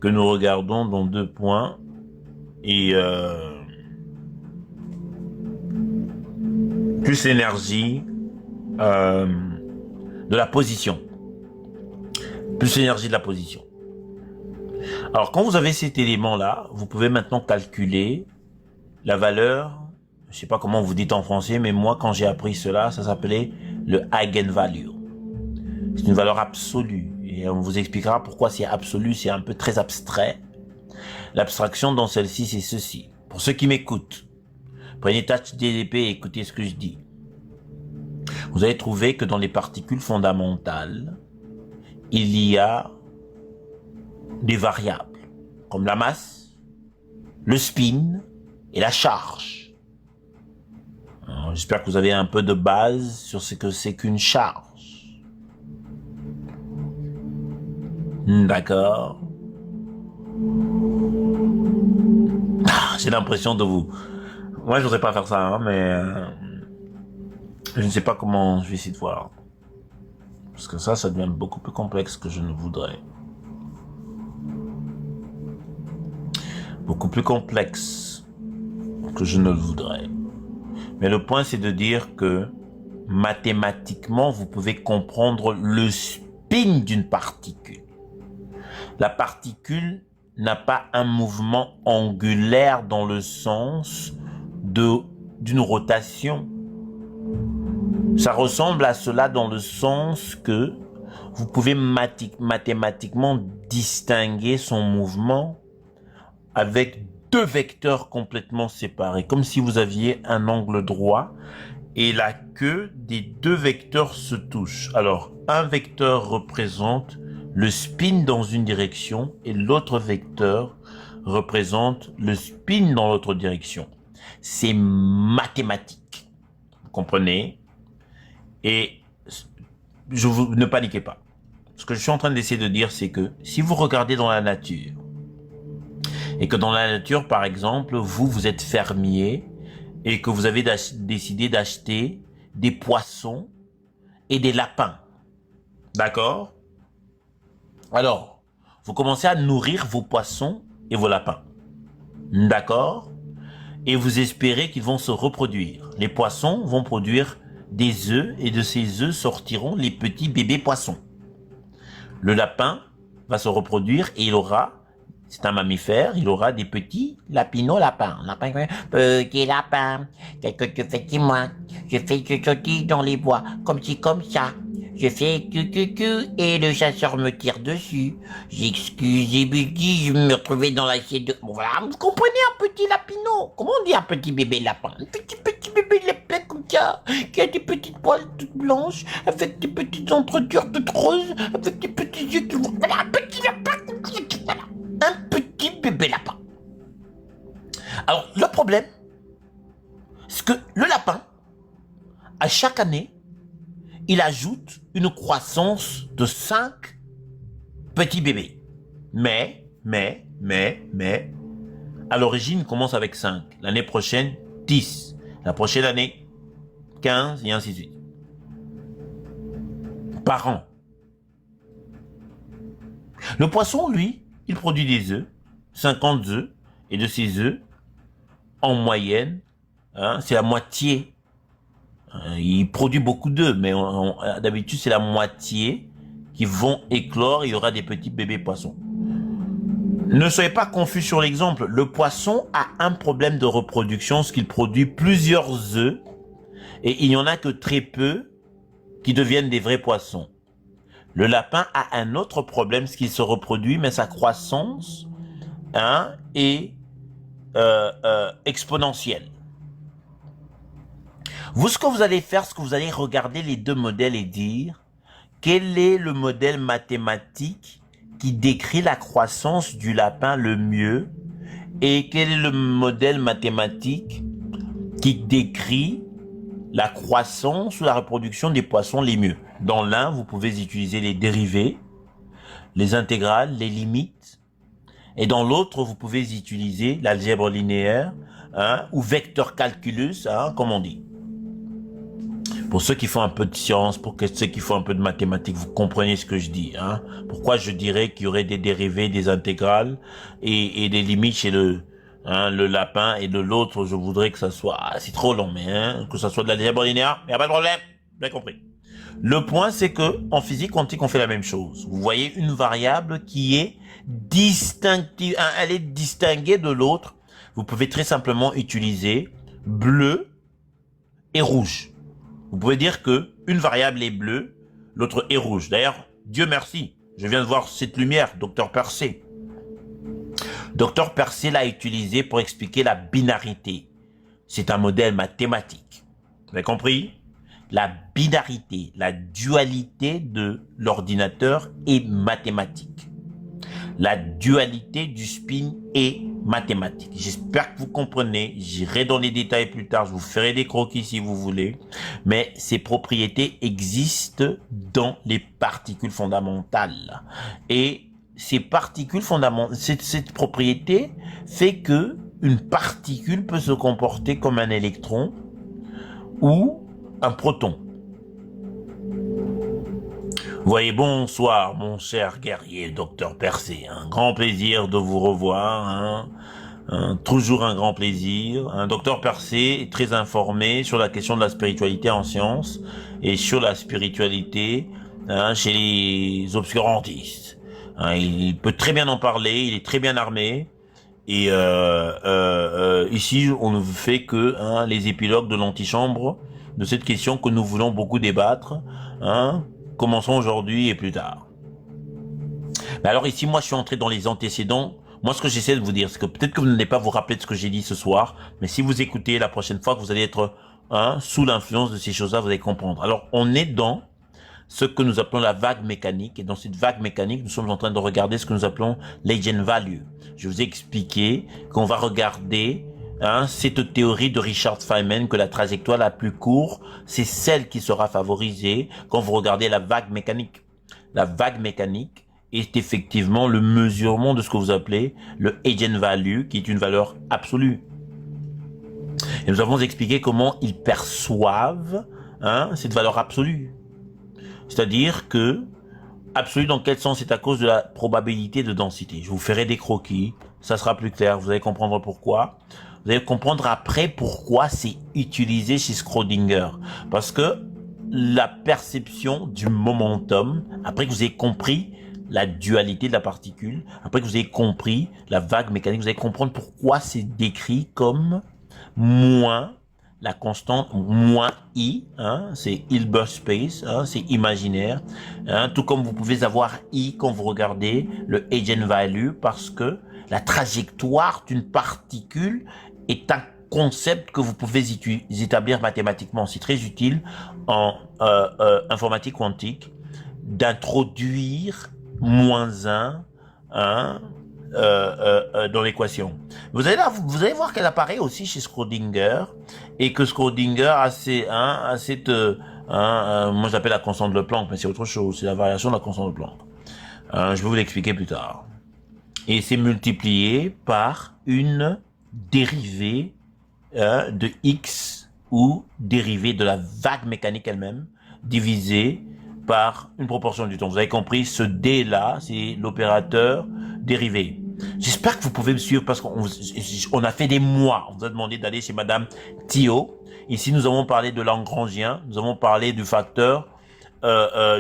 que nous regardons dans deux points et plus l'énergie de la position. Plus l'énergie de la position. Alors quand vous avez cet élément là, vous pouvez maintenant calculer la valeur, je sais pas comment vous dites en français, mais moi quand j'ai appris cela, ça s'appelait le eigenvalue. C'est une valeur absolue et on vous expliquera pourquoi c'est absolu, c'est un peu très abstrait. L'abstraction dans celle-ci, c'est ceci. Pour ceux qui m'écoutent, prenez ChatGPT et écoutez ce que je dis. Vous allez trouver que dans les particules fondamentales, il y a des variables comme la masse, le spin et la charge. J'espère que vous avez un peu de base sur ce que c'est qu'une charge. D'accord. J'ai l'impression de vous... Moi, je voudrais pas faire ça, mais... je ne sais pas comment je vais essayer de voir. Parce que ça devient beaucoup plus complexe que je ne voudrais. Beaucoup plus complexe que je ne le voudrais. Mais le point, c'est de dire que mathématiquement, vous pouvez comprendre le spin d'une particule. La particule n'a pas un mouvement angulaire dans le sens d'une rotation. Ça ressemble à cela dans le sens que vous pouvez mathématiquement distinguer son mouvement avec deux vecteurs complètement séparés, comme si vous aviez un angle droit et la queue des deux vecteurs se touche. Alors, un vecteur représente le spin dans une direction et l'autre vecteur représente le spin dans l'autre direction. C'est mathématique. Vous comprenez? Et ne paniquez pas. Ce que je suis en train d'essayer de dire, c'est que si vous regardez dans la nature, et que dans la nature, par exemple, vous êtes fermier, et que vous avez décidé d'acheter des poissons et des lapins. D'accord? Alors, vous commencez à nourrir vos poissons et vos lapins. D'accord? Et vous espérez qu'ils vont se reproduire. Les poissons vont produire des œufs et de ces œufs sortiront les petits bébés poissons. Le lapin va se reproduire et il aura, c'est un mammifère, il aura des petits lapins. Petit lapin, qu'est-ce que tu fais, dis-moi? Je fais que dans les bois, comme ci, comme ça. Je fais que et le chasseur me tire dessus. J'excuse et je me retrouvais dans l'assiette de... Bon voilà, vous comprenez un petit lapino? Comment on dit un petit bébé lapin? Un petit bébé lapin comme ça, qui a des petites poils toutes blanches, avec des petites entretures toutes roses, avec des petits yeux qui vont... Voilà, un petit lapin, voilà, un petit bébé lapin. Alors, le problème, c'est que le lapin, à chaque année, il ajoute une croissance de 5 petits bébés. Mais, à l'origine, il commence avec 5. L'année prochaine, 10. La prochaine année, 15 et ainsi de suite. Par an. Le poisson, lui, il produit des œufs, 50 œufs, et de ces œufs, en moyenne, c'est la moitié. Il produit beaucoup d'œufs, mais d'habitude, c'est la moitié qui vont éclore et il y aura des petits bébés poissons. Ne soyez pas confus sur l'exemple. Le poisson a un problème de reproduction, ce qu'il produit plusieurs œufs et il n'y en a que très peu qui deviennent des vrais poissons. Le lapin a un autre problème, ce qu'il se reproduit, mais sa croissance est exponentielle. Vous, ce que vous allez faire, c'est que vous allez regarder les deux modèles et dire quel est le modèle mathématique qui décrit la croissance du lapin le mieux et quel est le modèle mathématique qui décrit la croissance ou la reproduction des poissons les mieux. Dans l'un, vous pouvez utiliser les dérivés, les intégrales, les limites, et dans l'autre, vous pouvez utiliser l'algèbre linéaire ou vecteur calculus, comme on dit. Pour ceux qui font un peu de science, pour ceux qui font un peu de mathématiques, vous comprenez ce que je dis. Pourquoi je dirais qu'il y aurait des dérivés, des intégrales et des limites chez le lapin et de l'autre, je voudrais que ça soit... c'est trop long, mais que ça soit de l'algèbre linéaire, il n'y a pas de problème, bien compris. Le point, c'est que en physique quantique, on fait la même chose. Vous voyez une variable qui est distinctive, elle est distinguée de l'autre. Vous pouvez très simplement utiliser bleu et rouge. Vous pouvez dire que une variable est bleue, l'autre est rouge. D'ailleurs, Dieu merci, je viens de voir cette lumière, Dr Percé. Dr Percé l'a utilisé pour expliquer la binarité. C'est un modèle mathématique. Vous avez compris? La binarité, la dualité de l'ordinateur est mathématique. La dualité du spin est mathématique. J'espère que vous comprenez. J'irai dans les détails plus tard. Je vous ferai des croquis si vous voulez. Mais ces propriétés existent dans les particules fondamentales. Et ces particules fondamentales, cette propriété fait que une particule peut se comporter comme un électron ou un proton. Voyez, bonsoir, mon cher guerrier, docteur Percé. Un grand plaisir de vous revoir. Toujours un grand plaisir. Docteur Percé est très informé sur la question de la spiritualité en sciences et sur la spiritualité chez les obscurantistes. Il peut très bien en parler, il est très bien armé. Et ici, on ne fait que les épilogues de l'antichambre de cette question que nous voulons beaucoup débattre. Commençons aujourd'hui et plus tard. Mais alors ici, moi, je suis entré dans les antécédents. Moi, ce que j'essaie de vous dire, c'est que peut-être que vous n'allez pas vous rappeler de ce que j'ai dit ce soir, mais si vous écoutez la prochaine fois que vous allez être sous l'influence de ces choses-là, vous allez comprendre. Alors, on est dans ce que nous appelons la vague mécanique. Et dans cette vague mécanique, nous sommes en train de regarder ce que nous appelons l'eigenvalue. Je vous ai expliqué qu'on va regarder cette théorie de Richard Feynman que la trajectoire la plus courte, c'est celle qui sera favorisée quand vous regardez la vague mécanique. La vague mécanique est effectivement le mesurement de ce que vous appelez le eigenvalue, qui est une valeur absolue. Et nous avons expliqué comment ils perçoivent cette valeur absolue. C'est-à-dire que, absolue dans quel sens? C'est à cause de la probabilité de densité. Je vous ferai des croquis, ça sera plus clair, vous allez comprendre pourquoi. Vous allez comprendre après pourquoi c'est utilisé chez Schrödinger. Parce que la perception du momentum, après que vous ayez compris la dualité de la particule, après que vous ayez compris la vague mécanique, vous allez comprendre pourquoi c'est décrit comme moins la constante, moins I, c'est Hilbert space, c'est imaginaire, tout comme vous pouvez avoir I quand vous regardez le eigenvalue, parce que la trajectoire d'une particule est un concept que vous pouvez établir mathématiquement. C'est très utile en informatique quantique d'introduire -1 dans l'équation. Vous allez voir qu'elle apparaît aussi chez Schrödinger, et que Schrödinger a cette moi j'appelle la constante de Planck, mais c'est autre chose, c'est la variation de la constante de Planck. Je vais vous l'expliquer plus tard. Et c'est multiplié par une dérivée de x, ou dérivée de la vague mécanique elle-même, divisée par une proportion du temps. Vous avez compris, ce D là, c'est l'opérateur dérivé. J'espère que vous pouvez me suivre, parce qu'on a fait des mois. On vous a demandé d'aller chez Madame Thio. Ici, nous avons parlé de Lagrangien, nous avons parlé du facteur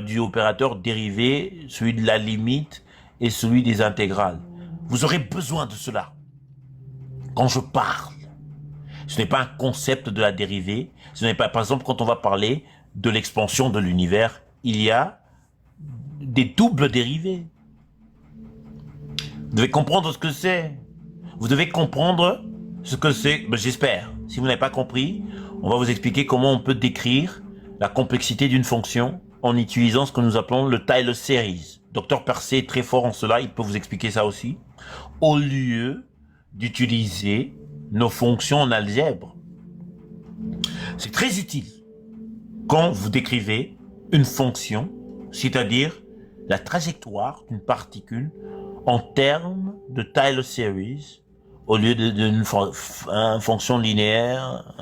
du opérateur dérivé, celui de la limite et celui des intégrales. Vous aurez besoin de cela. Quand je parle, ce n'est pas un concept de la dérivée. Ce n'est pas, par exemple, quand on va parler de l'expansion de l'univers, il y a des doubles dérivés. Vous devez comprendre ce que c'est. Vous devez comprendre ce que c'est. J'espère. Si vous n'avez pas compris, on va vous expliquer comment on peut décrire la complexité d'une fonction en utilisant ce que nous appelons le Taylor Series. Dr Percé est très fort en cela, il peut vous expliquer ça aussi. Au lieu d'utiliser nos fonctions en algèbre. C'est très utile quand vous décrivez une fonction, c'est-à-dire la trajectoire d'une particule en termes de Taylor Series, au lieu d'une fonction linéaire,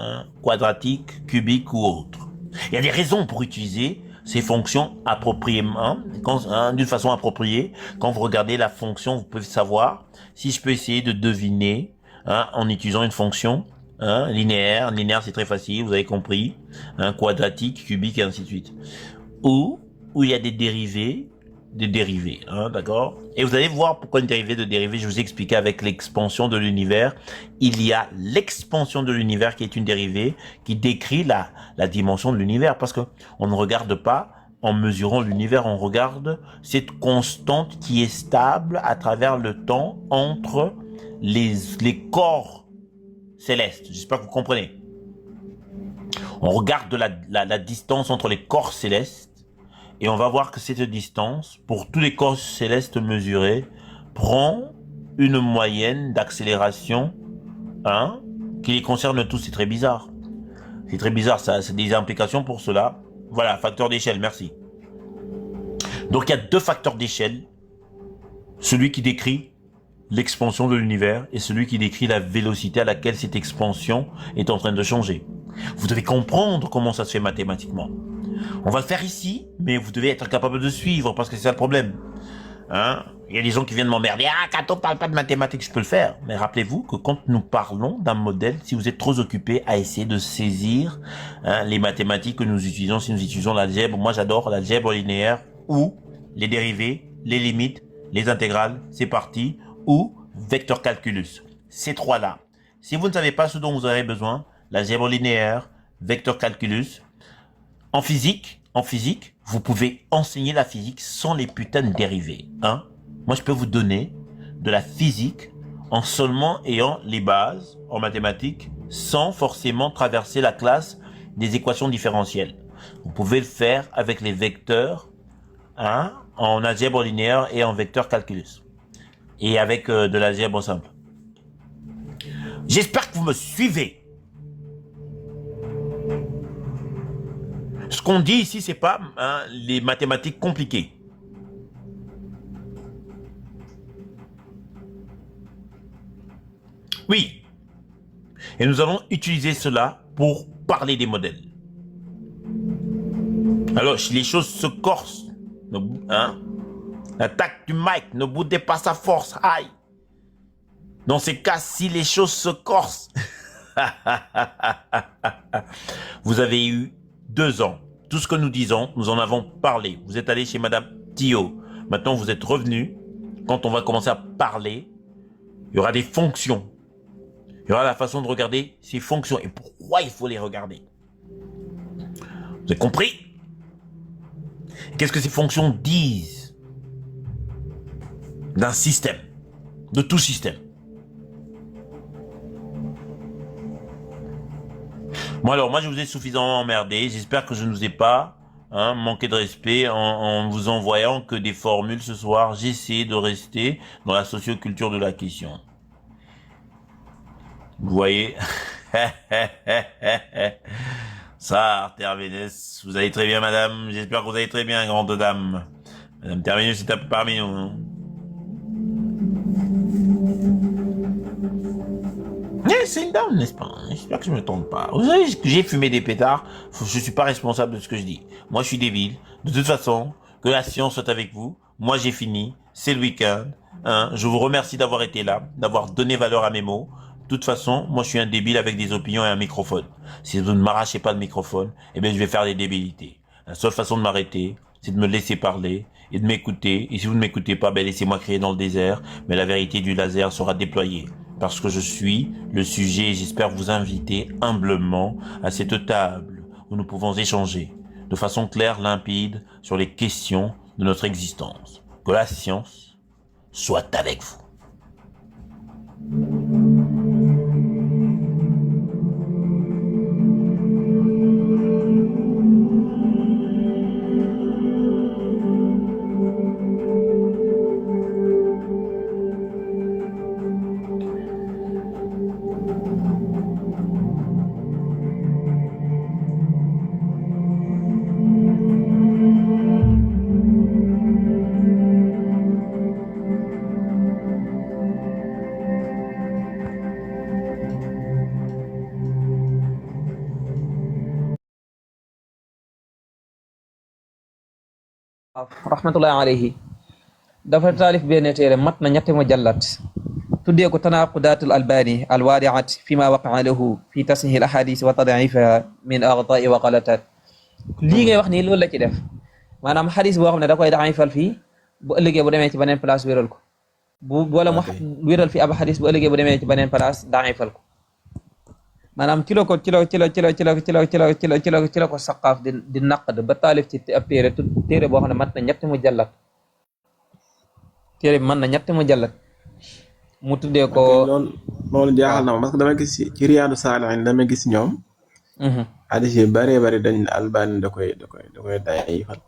quadratique, cubique ou autre. Il y a des raisons pour utiliser ces fonctions appropriément, d'une façon appropriée. Quand vous regardez la fonction, vous pouvez savoir si je peux essayer de deviner en utilisant une fonction linéaire. Linéaire, c'est très facile, vous avez compris. Quadratique, cubique et ainsi de suite. Ou il y a des dérivés, d'accord? Et vous allez voir pourquoi une dérivée de dérivée, je vous ai expliqué avec l'expansion de l'univers. Il y a l'expansion de l'univers qui est une dérivée qui décrit la dimension de l'univers, parce que on ne regarde pas en mesurant l'univers, on regarde cette constante qui est stable à travers le temps entre les corps célestes. J'espère que vous comprenez. On regarde la distance entre les corps célestes, et on va voir que cette distance, pour tous les corps célestes mesurés, prend une moyenne d'accélération qui les concerne tous. C'est très bizarre. C'est très bizarre, ça. C'est des implications pour cela. Voilà, facteur d'échelle, merci. Donc il y a deux facteurs d'échelle. Celui qui décrit l'expansion de l'univers et celui qui décrit la vélocité à laquelle cette expansion est en train de changer. Vous devez comprendre comment ça se fait mathématiquement. On va le faire ici, mais vous devez être capable de suivre, parce que c'est ça le problème. Il y a des gens qui viennent m'emmerder. Ah, Kato parle pas de mathématiques, je peux le faire. Mais rappelez-vous que quand nous parlons d'un modèle, si vous êtes trop occupé à essayer de saisir les mathématiques que nous utilisons, si nous utilisons l'algèbre, moi j'adore l'algèbre linéaire, ou les dérivés, les limites, les intégrales, c'est parti, ou vecteur calculus. Ces trois-là. Si vous ne savez pas ce dont vous avez besoin, l'algèbre linéaire, vecteur calculus, en physique, vous pouvez enseigner la physique sans les putains de dérivés. Moi, je peux vous donner de la physique en seulement ayant les bases en mathématiques, sans forcément traverser la classe des équations différentielles. Vous pouvez le faire avec les vecteurs, hein, en algèbre linéaire et en vecteur calculus. Et avec de l'algèbre simple. J'espère que vous me suivez. Ce qu'on dit ici, c'est pas les mathématiques compliquées. Oui. Et nous allons utiliser cela pour parler des modèles. Alors, si les choses se corsent, hein, l'attaque du mic, ne boudez pas sa force. Aïe. Dans ces cas, si les choses se corsent, vous avez eu 2 ans. Tout ce que nous disons, nous en avons parlé. Vous êtes allé chez Madame Thio. Maintenant, vous êtes revenu. Quand on va commencer à parler, il y aura des fonctions. Il y aura la façon de regarder ces fonctions et pourquoi il faut les regarder. Vous avez compris? Qu'est-ce que ces fonctions disent d'un système, de tout système? Bon alors, moi je vous ai suffisamment emmerdé. J'espère que je ne vous ai pas manqué de respect en vous envoyant que des formules ce soir. J'ai essayé de rester dans la socioculture de la question. Vous voyez? Ça, Terminus, vous allez très bien, madame. J'espère que vous allez très bien, grande dame. Madame Terminus est un peu parmi nous. Hein. C'est une dame, n'est-ce pas? J'espère que je ne me trompe pas. Vous savez que j'ai fumé des pétards. Je ne suis pas responsable de ce que je dis. Moi, je suis débile. De toute façon, que la science soit avec vous. Moi, j'ai fini. C'est le week-end. Hein. Je vous remercie d'avoir été là, d'avoir donné valeur à mes mots. De toute façon, moi je suis un débile avec des opinions et un microphone. Si vous ne m'arrachez pas le microphone, eh bien je vais faire des débilités. La seule façon de m'arrêter, c'est de me laisser parler et de m'écouter. Et si vous ne m'écoutez pas, ben laissez-moi crier dans le désert. Mais la vérité du laser sera déployée. Parce que je suis le sujet et j'espère vous inviter humblement à cette table où nous pouvons échanger de façon claire, limpide sur les questions de notre existence. Que la science soit avec vous. rahmatullahi alayhi dafa taalif benn téere mat na ñetti mujallat tuddee ko tanaqudatul albani alwaadiat fi ma waqaa lahu fi tasxiih al ahadis wa tad'ifiha min aghta'i wa ghalatat lii ngay wax nii loolu la ci def maanaam xadis boo xam ne da koy daifal fii bu ëllëgee bu demee ci beneen place wéral ko bu wala mu wéral fi ab xadis bu ëllëgee bu demee ci beneen place daifal ko maanaam ci la ko saqaaf di naqd ba taalif ci ab téere boo xam ne mat na ñetti mujallat téere bi mën na ñetti mujallat mu tuddee ko loolu jaaxal na ma parce que dama gis ci Riyaadu Saalihiin dama gis ñoom hadis yi bëree bëri dañ Albani da koy dayifal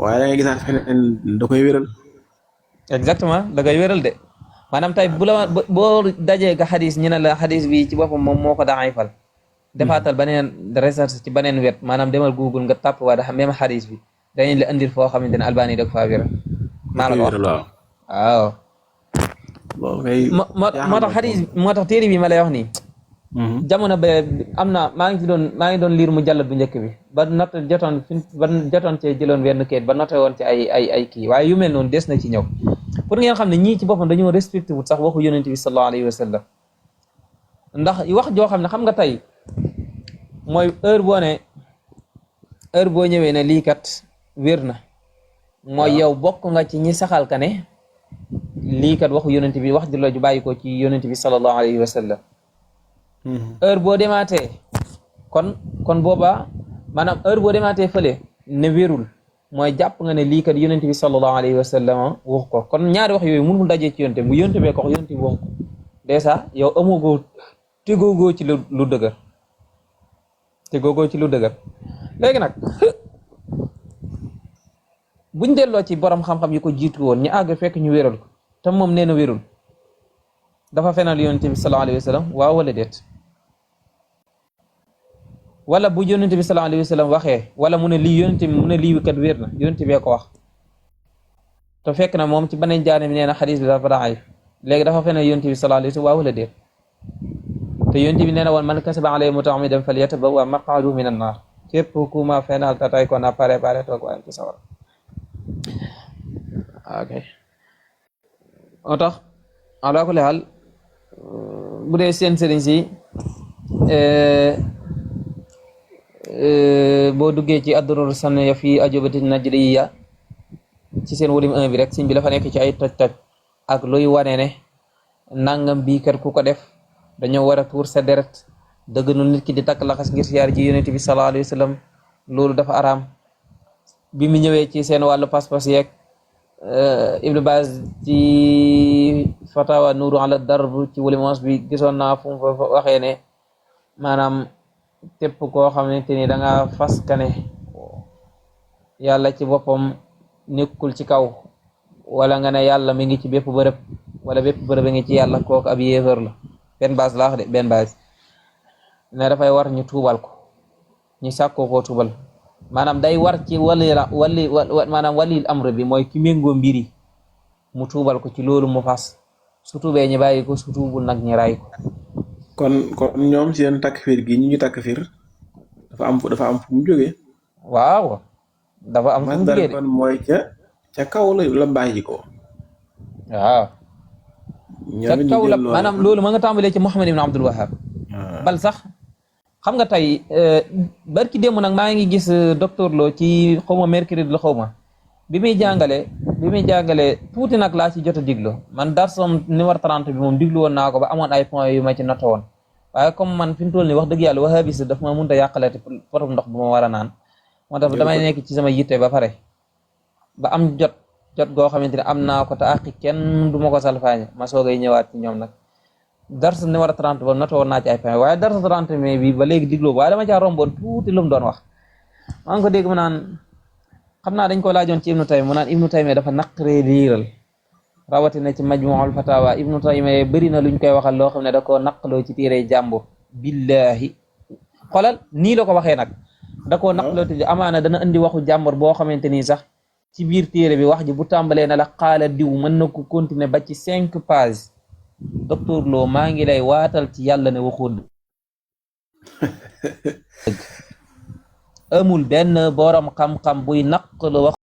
waaye da ngay gisaat feneen da koy wéral exactement da koy wéral de maanaam tey bu la boo dajee ga xadis ñu ne la xadis bi ci boppam moom moo ko daifal defaatal beneen recherche ci beneen wet maanaam demal Google nga tàpp waa da même xadis bi dañu la indil foo xamante ne Albani da ko faa wéral maa la ko wax waaw moo tax xadis moo tax téere bi ma lay wax nii jamono ba am na maa ngi doon liir mu jàllat bu njëkk bi ba not jotoon cee jëloon wenn kayit ba noté woon ci ay kii waaye yu mel noonu des na ci ñëw pour ngeen xam ne ñii ci boppam dañoo respecté wut sax waxu yonent bi sallallahu alayhi wa sallam ndax wax joo xam ne xam nga tey mooy heure boo ñëwee ne lii kat wér na mooy yow bokk nga ci ñi saxal ka ne lii kat waxu yonent bi wax di la ju bàyyi ko ci yonent bi sallallahu alayhi wa sallam heure boo demaatee kon boobaa maanaam heure boo demaatee fële ne wérul mooy jàpp nga ne lii kat yonent bi sallallahu alayhi wa sallam wax ko kon ñaari wax yooyu mënul dajee ci yonent bu yonent bee ko wax yonent bi wax ko dèjà yow amoogoo tegoogoo ci lu dëgër te googoo ci lu dëgër léegi nag buñ delloo ci borom xam-xam yi ko jiitu woon ñu àgg fekk ñu wéral ko te moom nee na wérul dafa fenal yonent bi sallallahu alayhi wa sallam waaw wala déet wala bu yonent bi sallallahu alayhi wa sallam waxee wala mu ne lii yonent bi mu ne lii kat wér na yonent bee ko wax te fekk na moom ci beneen jaane bi nee na xadis bi dafa daif léegi dafa fenal yonent bi sallallahu alayhi wa sallam waaw wala déet te yonent bi nee na woon man kasaba alayhi mutaamidan falyatabawwa maq'adahu min an-naar képp ku ma fenal te tey ko na préparé toog waaye ci sawar ok moo tax ala kulli haal bu dee seen sëriñ si boo duggee ci ad-durar sanniya fi ajubati najriya ci seen volume 1 bi rek siñ bi dafa nekk ci ay toj-toj ak luy wane ne nangam bii kat ku ko def dañoo war a tuur sa deret dëgganul nit ki di takk laxas ngir siyaar ji yonent bi sallallahu alayhi wa sallam loolu dafa araam bi mu ñëwee ci seen wàllu pas-pas yeeg Ibn Baz ci fatawa nuuru ala darb ci volume 11 bi gisoon naa fu mu fa waxee ne maanaam tépp koo xamante ni da nga fas kane yàlla ci boppam nekkul ci kaw wala nga ne yàlla mi ngi ci bépp bërëb wala bépp bërëb ngi ci yàlla kooku ab yéefar la benn base la wax de benn base ne dafay war ñu tuubal ko ñu sàkkoo koo tuubal maanaam day war ci maanaam walil amr bi mooy ki méngoo mbiri mu tuubal ko ci loolu mu fas su tuubee ñu bàyyi ko su tuubul nag ñu ray ko kon ñoom seen takfir gi ñu takfir dafa am fu mu jógee waaw dafa am fu mu jógee kon mooy ca kaw la bàyyi ko waaw ca kaw la maanaam loolu ma nga tàmbalee ci Muhammad ibn Abdul Wahhab bal sax xam nga tey barki démb nag maa ngi gis docteur Lo ci xawma mercredi la xawma bi muy jàngale tuuti nag laa ci jot a diglu man darsom numéro 30 bi moom diglu woon naa ko ba amoon ay points yu ma ci noté woon waaye comme man fi mu toll nii wax dëgg yàlla wahabis daf ma mënut a yàqaleeti potum ndox bu ma war a naan moo tax damay nekk ci sama yitte ba pare ba am jot goo xamante ne am naa ko te àqi kenn du ma ko salfaañe ma soogay ñëwaat ci ñoom nag dars numéro 30 ba noté woon naa ci ay points waaye dars 30 mai bi ba léegi diglu waaye dama caa romboon tuuti lu mu doon wax maa ngi ko dégg mu naan xam naa dañ ko laajoon ci Ibnu Taymiya mu naan Ibnu Taymiya dafa naqaree liiral rawatina ci Majmuul Fatawa Ibnu Taymiya bëri na luñ koy waxal loo xam ne da koo naqaloo ci téere jàmbur billahi xoolal nii la ko waxee nag da koo naqaloo te amaana dana andi waxu jàmbur boo xamante nii sax ci biir téere bi wax ji bu tàmbalee na la xaala diw mën na ko continuer ba ci 5 pages docteur Lo maa ngi lay waatal ci yàlla ne waxoo dëgg amul benn borom xam-xam buy naqaloo wax